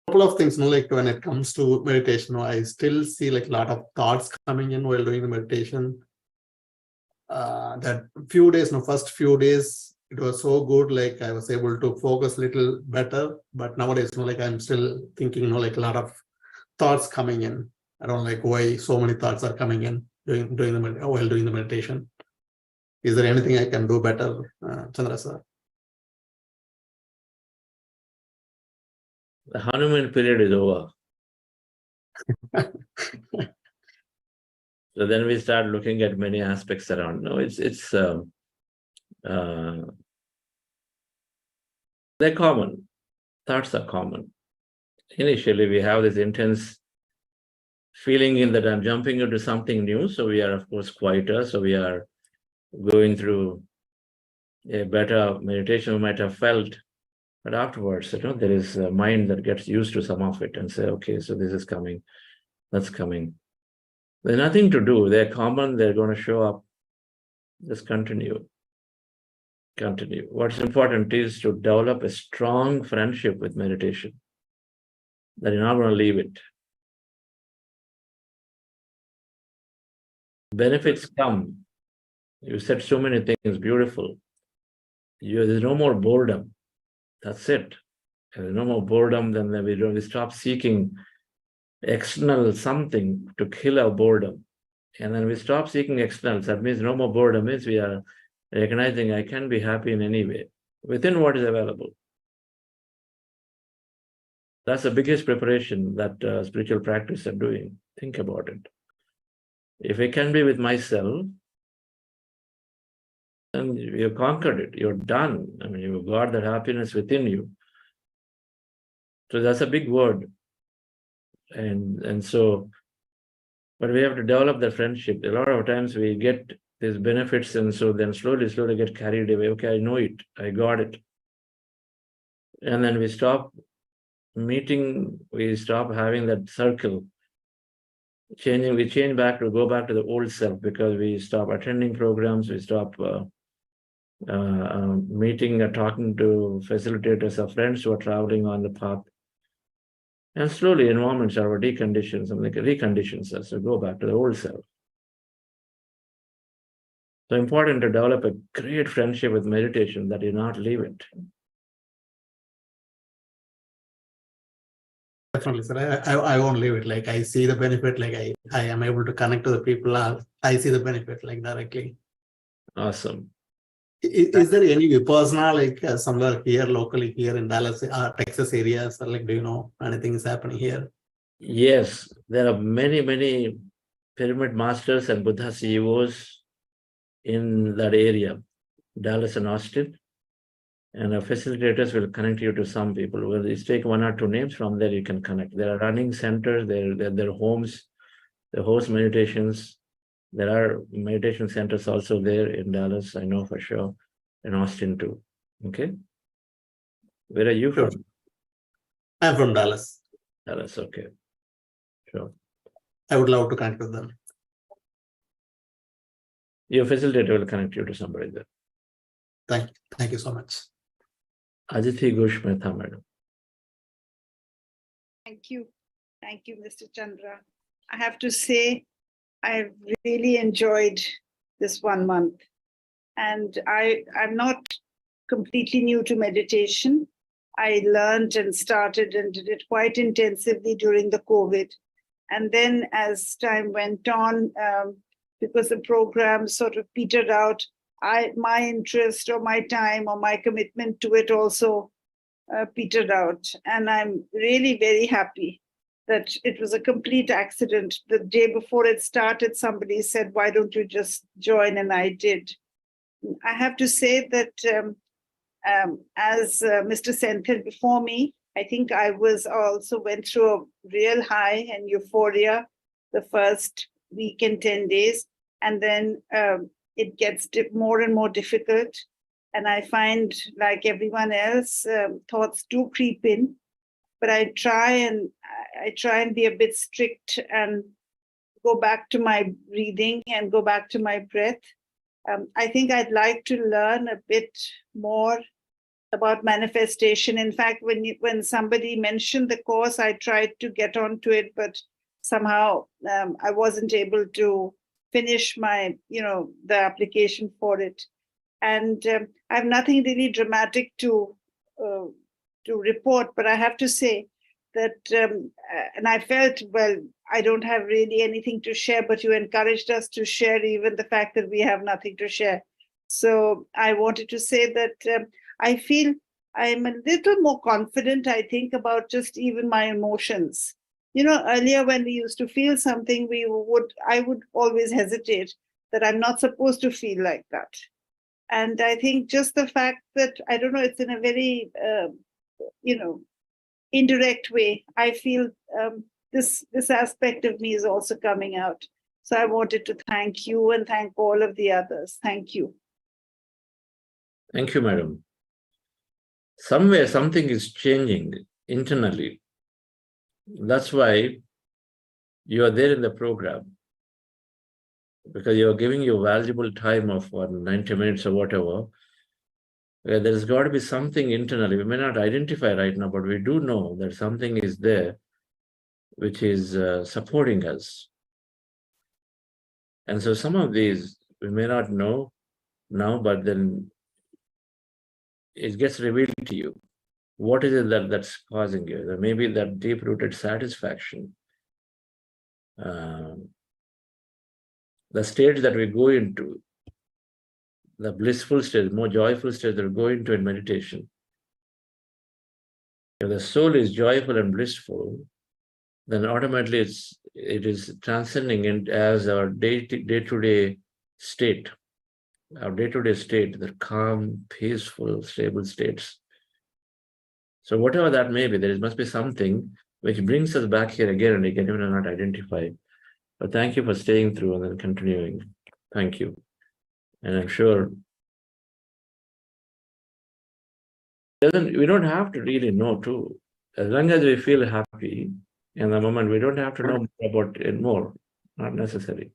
Speaker 6: Couple of things, when it comes to meditation, I still see a lot of thoughts coming in while doing the meditation. That few days, first few days, it was so good. I was able to focus a little better, but nowadays, I'm still thinking, a lot of thoughts coming in. I don't like why so many thoughts are coming in while doing the meditation. Is there anything I can do better, Chandra sir?
Speaker 2: The honeymoon period is over. So then we start looking at many aspects around. No, they're common. Thoughts are common. Initially, we have this intense feeling in that I'm jumping into something new. So we are, of course, quieter. So we are going through a better meditation we might have felt. But afterwards, there is a mind that gets used to some of it and say, okay, so this is coming, that's coming. There's nothing to do. They're common. They're going to show up. Just continue. Continue. What's important is to develop a strong friendship with meditation, that you're not going to leave it. Benefits come. You said so many things, beautiful. There's no more boredom. That's it. If there's no more boredom, then we stop seeking external something to kill our boredom. And then we stop seeking externals. That means no more boredom. Means we are recognizing I can be happy in any way, within what is available. That's the biggest preparation that spiritual practice are doing. Think about it. If I can be with myself, then you've conquered it. You're done. I mean, you've got that happiness within you. So that's a big word. And so, but we have to develop the friendship. A lot of times we get these benefits, and so then slowly get carried away. Okay, I know it. I got it. And then we stop meeting, we stop having that circle. We change back to go back to the old self because we stop attending programs, we stop meeting or talking to facilitators or friends who are traveling on the path. And slowly environments are deconditioned, something like reconditions us to go back to the old self. So important to develop a great friendship with meditation that you not leave it.
Speaker 6: Definitely, sir. I won't leave it. Like I see the benefit, like I am able to connect to the people. I see the benefit like directly.
Speaker 2: Awesome.
Speaker 6: Is there any Vipassana like somewhere here locally here in Dallas, Texas areas? Or like, do you know anything is happening here?
Speaker 2: Yes, there are many pyramid masters and Buddha CEOs in that area, Dallas and Austin. And our facilitators will connect you to some people. Well, you take 1 or 2 names, from there you can connect. There are running centers, there are homes, they host meditations. There are meditation centers also there in Dallas, I know for sure, in Austin too. Okay. Where are you from?
Speaker 6: I'm from Dallas.
Speaker 2: Dallas, okay. Sure.
Speaker 6: I would love to connect with them.
Speaker 2: Your facilitator will connect you to somebody there.
Speaker 6: Thank you so much.
Speaker 2: Aditi Ghosh Mehta, madam.
Speaker 7: Thank you, Mr. Chandra. I have to say, I've really enjoyed this 1 month. And I'm not completely new to meditation. I learned and started and did it quite intensively during the COVID. And then as time went on, because the program sort of petered out, my interest or my time or my commitment to it also petered out. And I'm really very happy that it was a complete accident. The day before it started, somebody said, why don't you just join? And I did. I have to say that as Mr. Senthil before me, I think I also went through a real high and euphoria the first week and 10 days. And then it gets more and more difficult. And I find, like everyone else, thoughts do creep in. But I try and be a bit strict and go back to my breathing and go back to my breath. I think I'd like to learn a bit more about manifestation. In fact, when somebody mentioned the course, I tried to get onto it, but somehow I wasn't able to finish my, the application for it. And I have nothing really dramatic to report, but I have to say that, and I felt, well, I don't have really anything to share, but you encouraged us to share even the fact that we have nothing to share. So I wanted to say that I feel I'm a little more confident, I think, about just even my emotions. Earlier when we used to feel something, I would always hesitate that I'm not supposed to feel like that. And I think just the fact that, I don't know, it's in a very, indirect way, I feel this aspect of me is also coming out. So I wanted to thank you and thank all of the others. Thank you.
Speaker 2: Thank you, madam. Somewhere something is changing internally. That's why you are there in the program, because you are giving your valuable time of 90 minutes or whatever. There's got to be something internally. We may not identify right now, but we do know that something is there which is supporting us. And so some of these we may not know now, but then it gets revealed to you. What is it that's causing you? There may be that deep-rooted satisfaction. The state that we go into, the blissful state, more joyful state that we go into in meditation, If the soul is joyful and blissful, then automatically it is transcending it as our day-to-day state. Our day-to-day state, the calm, peaceful, stable states. So whatever that may be, there must be something which brings us back here again and again, even not identify. But thank you for staying through and then continuing. Thank you. And I'm sure we don't have to really know too. As long as we feel happy in the moment, we don't have to know about it more. Not necessary.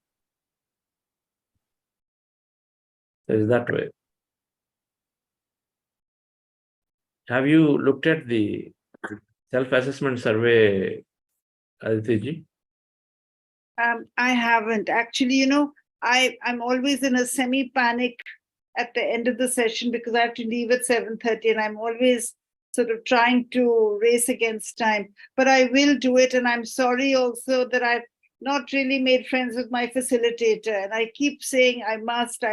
Speaker 2: It is that way. Have you looked at the self-assessment survey, Aditi?
Speaker 7: I haven't actually. I'm always in a semi-panic at the end of the session because I have to leave at 7:30, and I'm always sort of trying to race against time. But I will do it, and I'm sorry also that I've not really made friends with my facilitator, and I keep saying I must,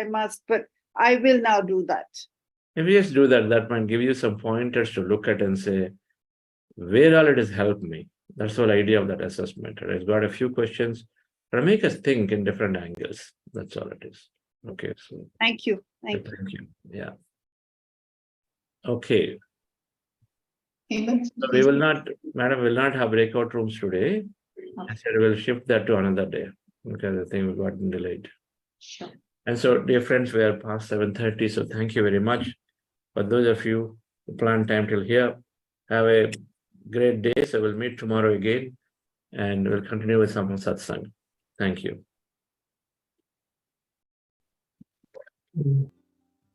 Speaker 7: but I will now do that.
Speaker 2: If you just do that, that might give you some pointers to look at and say, where all it has helped me. That's the whole idea of that assessment. It's got a few questions, but make us think in different angles. That's all it is. Okay. So
Speaker 7: Thank you.
Speaker 2: thank you. Yeah. Okay. So we will not, madam, will not have breakout rooms today. Instead, we'll shift that to another day because the thing got delayed.
Speaker 8: Sure.
Speaker 2: And so, dear friends, we are past 7:30. So thank you very much. For those of you who plan time till here, have a great day. So we'll meet tomorrow again and we'll continue with some satsang. Thank you.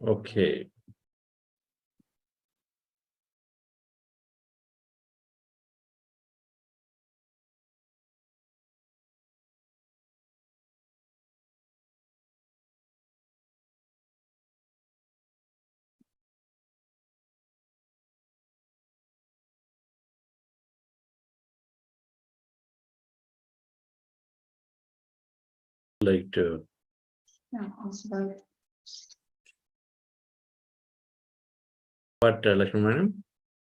Speaker 2: Okay. Like to.
Speaker 8: Yeah, also,
Speaker 2: What, Lakshmi Madam?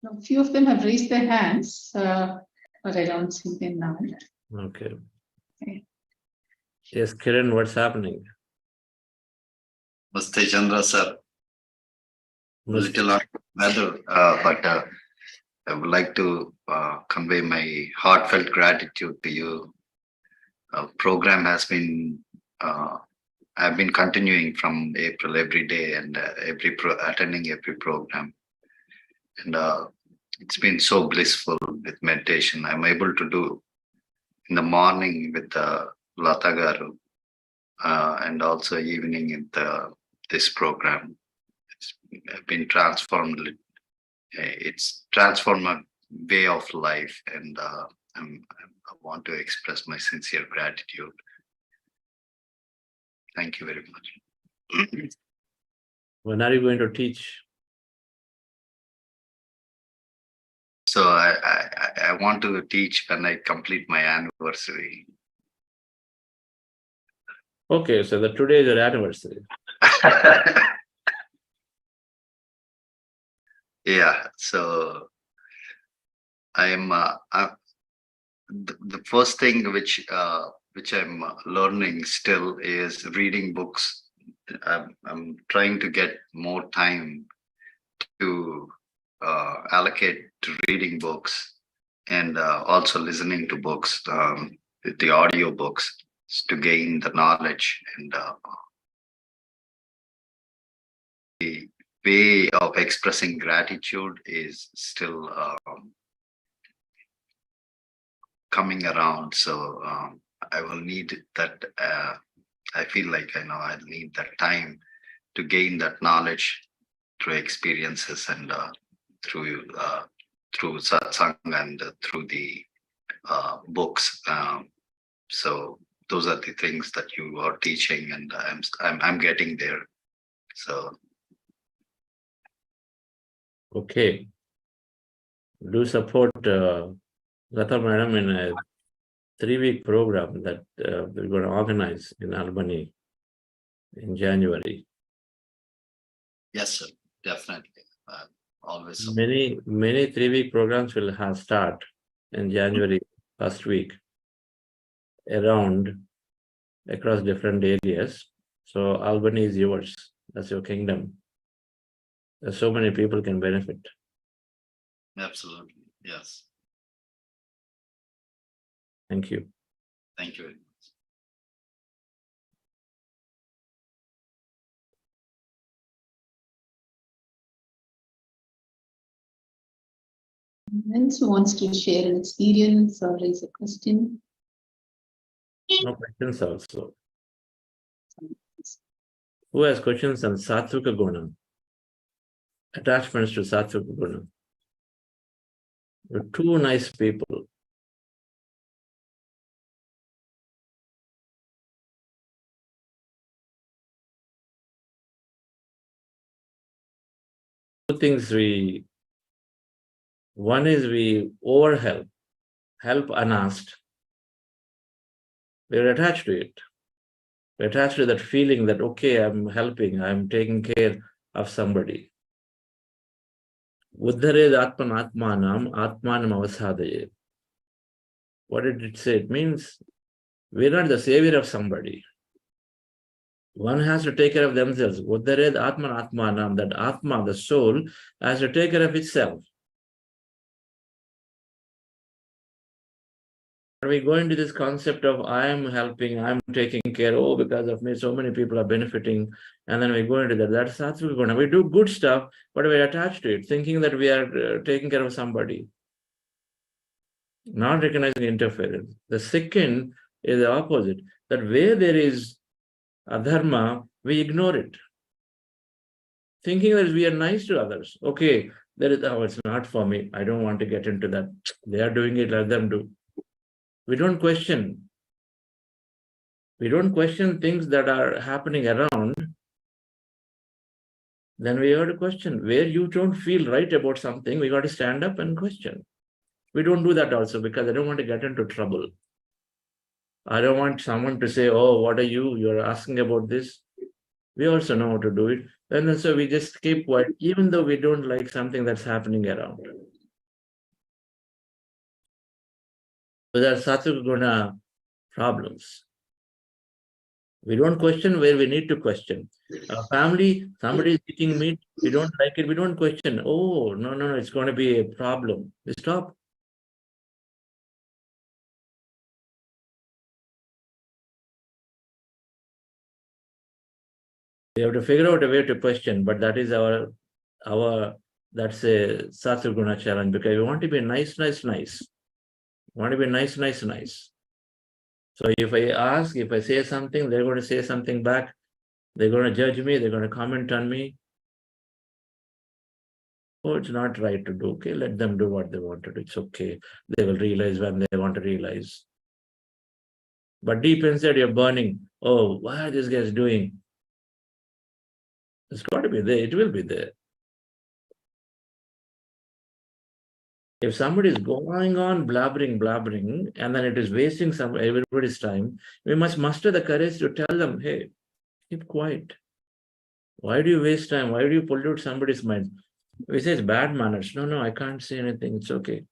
Speaker 8: a few of them have raised their hands, but I don't see them now.
Speaker 2: Okay.
Speaker 8: Okay.
Speaker 2: Yes, Kiran, what's happening?
Speaker 9: Namaste, Chandra sir. Little under weather, but I would like to convey my heartfelt gratitude to you. Program has been, I've been continuing from April every day and attending every program. And it's been so blissful with meditation. I'm able to do in the morning with Lata Garu and also evening in this program. It's been transformed. It's transformed my way of life, and I want to express my sincere gratitude. Thank you very much.
Speaker 2: When are you going to teach?
Speaker 9: So I want to teach when I complete my anniversary.
Speaker 2: Okay, so today is your anniversary.
Speaker 9: Yeah, so I am the first thing which I'm learning still is reading books. I'm trying to get more time to allocate to reading books and also listening to books, the audio books, to gain the knowledge and the way of expressing gratitude is still coming around. So I will need that. I feel like I'll need that time to gain that knowledge through experiences and through satsang and through the books. So those are the things that you are teaching, and I'm getting there. So
Speaker 2: Okay. Do support Lata Madam in a 3-week program that we're going to organize in Albany in January.
Speaker 9: yes, sir, definitely. always.
Speaker 2: Many 3-week programs will start in January first week around across different areas. So Albany is yours. That's your kingdom. There's so many people can benefit.
Speaker 9: Absolutely. Yes.
Speaker 2: Thank you.
Speaker 9: Thank you very much.
Speaker 8: Anyone who wants to share an experience or raise a question?
Speaker 2: No questions also. Who has questions on Satvika Guna? Attachments to Satvika Guna. We're two nice people. Two things one is we overhelp, help unasked. We're attached to it. We're attached to that feeling that, okay, I'm helping, I'm taking care of somebody. Uddhared Atmanam avasadaye. What did it say? It means we're not the savior of somebody. One has to take care of themselves. Uddhared Atmanam, that Atma, the soul, has to take care of itself. We go into this concept of I am helping, I'm taking care, oh, because of me, so many people are benefiting. And then we go into that. That's Satvika Guna. We do good stuff, but we're attached to it, thinking that we are taking care of somebody, not recognizing interference. The second is the opposite, that where there is adharma, we ignore it, thinking that we are nice to others. Okay, there is, oh, it's not for me. I don't want to get into that. They are doing it, let them do. We don't question. We don't question things that are happening around. Then we have to question. Where you don't feel right about something, we got to stand up and question. We don't do that also because I don't want to get into trouble. I don't want someone to say, oh, what are you? You're asking about this. We also know how to do it. And then so we just keep quiet, even though we don't like something that's happening around. So that's Satvika Guna problems. We don't question where we need to question. Our family, somebody is eating meat, we don't like it, we don't question. Oh, no, it's going to be a problem. We stop. We have to figure out a way to question, but that is our that's a Sattva Guna challenge, because we want to be nice. We want to be nice. So if I ask, if I say something, they're going to say something back. They're going to judge me. They're going to comment on me. Oh, it's not right to do. Okay, let them do what they want to do. It's okay. They will realize when they want to realize. But deep inside, you're burning. Oh, what are these guys doing? It's got to be there. It will be there. If somebody is going on blabbering, and then it is wasting everybody's time, we must muster the courage to tell them, hey, keep quiet. Why do you waste time? Why do you pollute somebody's mind? We say it's bad manners. No, I can't say anything. It's okay.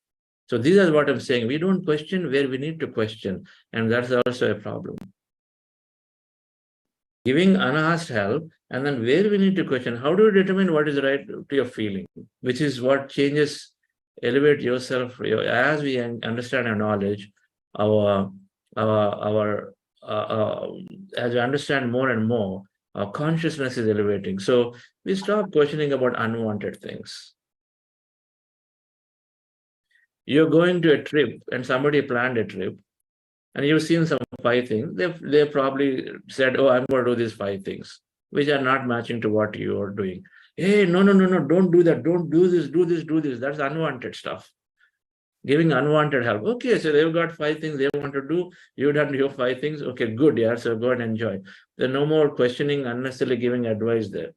Speaker 2: So these are what I'm saying. We don't question where we need to question. And that's also a problem. Giving unasked help, and then where we need to question. How do you determine what is right to your feeling? Which is what changes, elevate yourself. As we understand our knowledge, as we understand more and more, our consciousness is elevating. So we stop questioning about unwanted things. You're going to a trip and somebody planned a trip and you've seen some 5 things. They probably said, oh, I'm going to do these 5 things, which are not matching to what you are doing. Hey, no, don't do that. Don't do this. That's unwanted stuff. Giving unwanted help. Okay, so they've got 5 things they want to do. You've done your 5 things. Okay, good, yeah, so go and enjoy. There's no more questioning, unnecessarily giving advice there.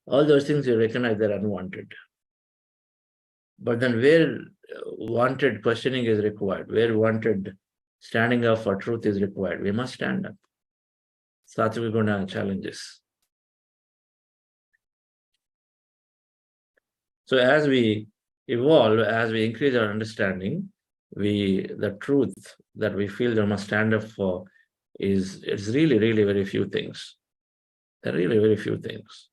Speaker 2: All those things you recognize they're unwanted. But then where wanted questioning is required, where wanted standing up for truth is required, we must stand up. Sattva Guna challenges. So as we evolve, as we increase our understanding, the truth that we feel there must stand up for it's really, really very few things. There are really very few things.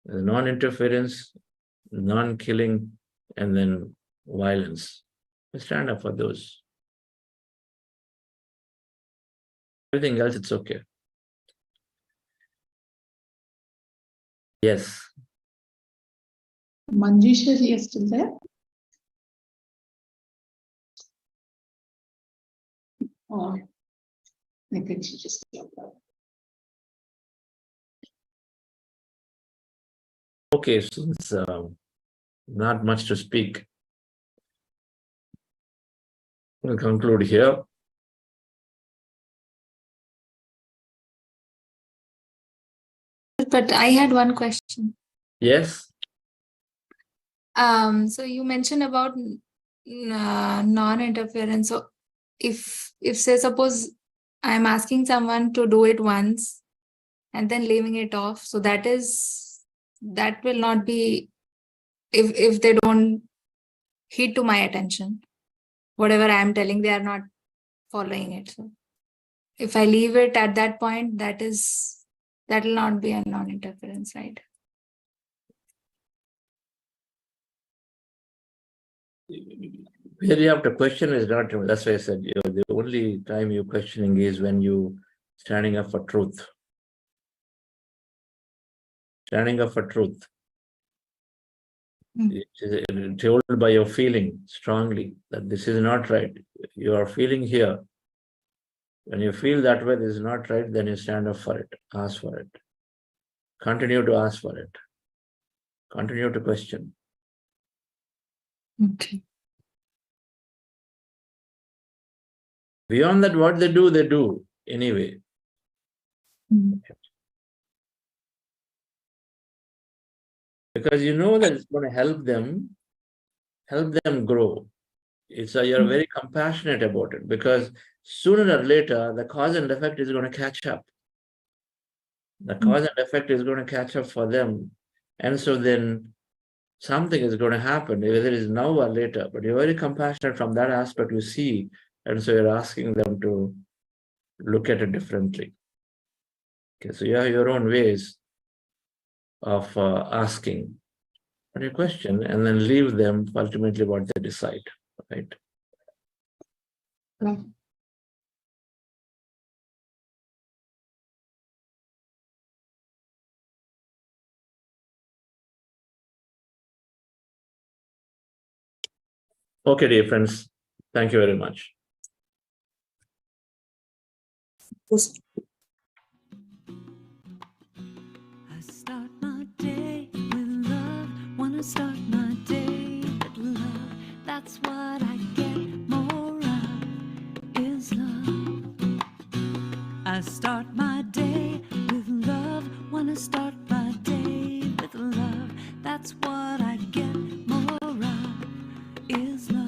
Speaker 2: Non-interference, non-killing, and then violence. We stand up for those. Everything else, it's okay. Yes.
Speaker 8: Manjusha, is still there? Or I think she just dropped out.
Speaker 2: Okay, since not much to speak, we'll conclude here.
Speaker 10: But I had one question.
Speaker 2: Yes.
Speaker 10: So you mentioned about non-interference. So if say suppose I'm asking someone to do it once and then leaving it off, so that will not be, if they don't heed to my attention, whatever I am telling, they are not following it. So if I leave it at that point, that will not be a non-interference, right?
Speaker 2: Where you have to question is not, that's why I said, the only time you're questioning is when you standing up for truth. Standing up for truth. It's told by your feeling strongly that this is not right. You are feeling here. When you feel that way, this is not right, then you stand up for it, ask for it. Continue to ask for it. Continue to question.
Speaker 10: Okay.
Speaker 2: Beyond that, what they do anyway. Because you know that it's going to help them grow. You're very compassionate about it, because sooner or later, the cause and effect is going to catch up. The cause and effect is going to catch up for them. And so then something is going to happen, whether it is now or later, but you're very compassionate from that aspect you see. And so you're asking them to look at it differently. Okay, so you have your own ways of asking a question and then leave them ultimately what they decide, right? Okay, dear friends, thank you very much.
Speaker 11: I start my day with love, wanna start my day with love. That's what I get more of, is love. I start my day with love, wanna start my day with love. That's what I get more of, is love.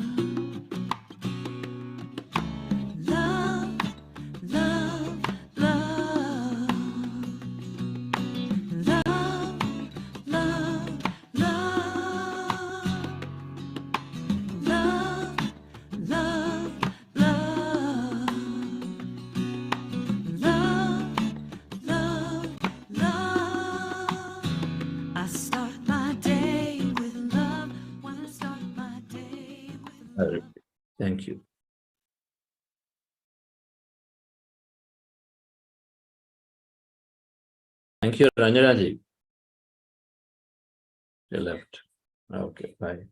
Speaker 2: Thank you. Thank you, Ranjanaji. You left. Okay, bye.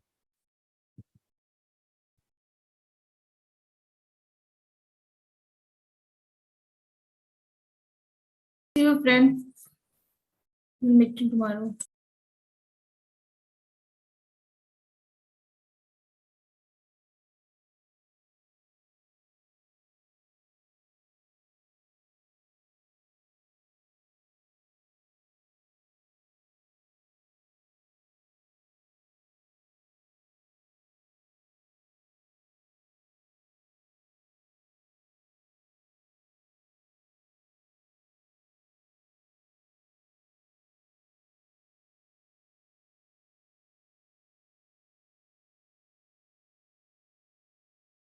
Speaker 3: See you, friends. We'll meet you tomorrow.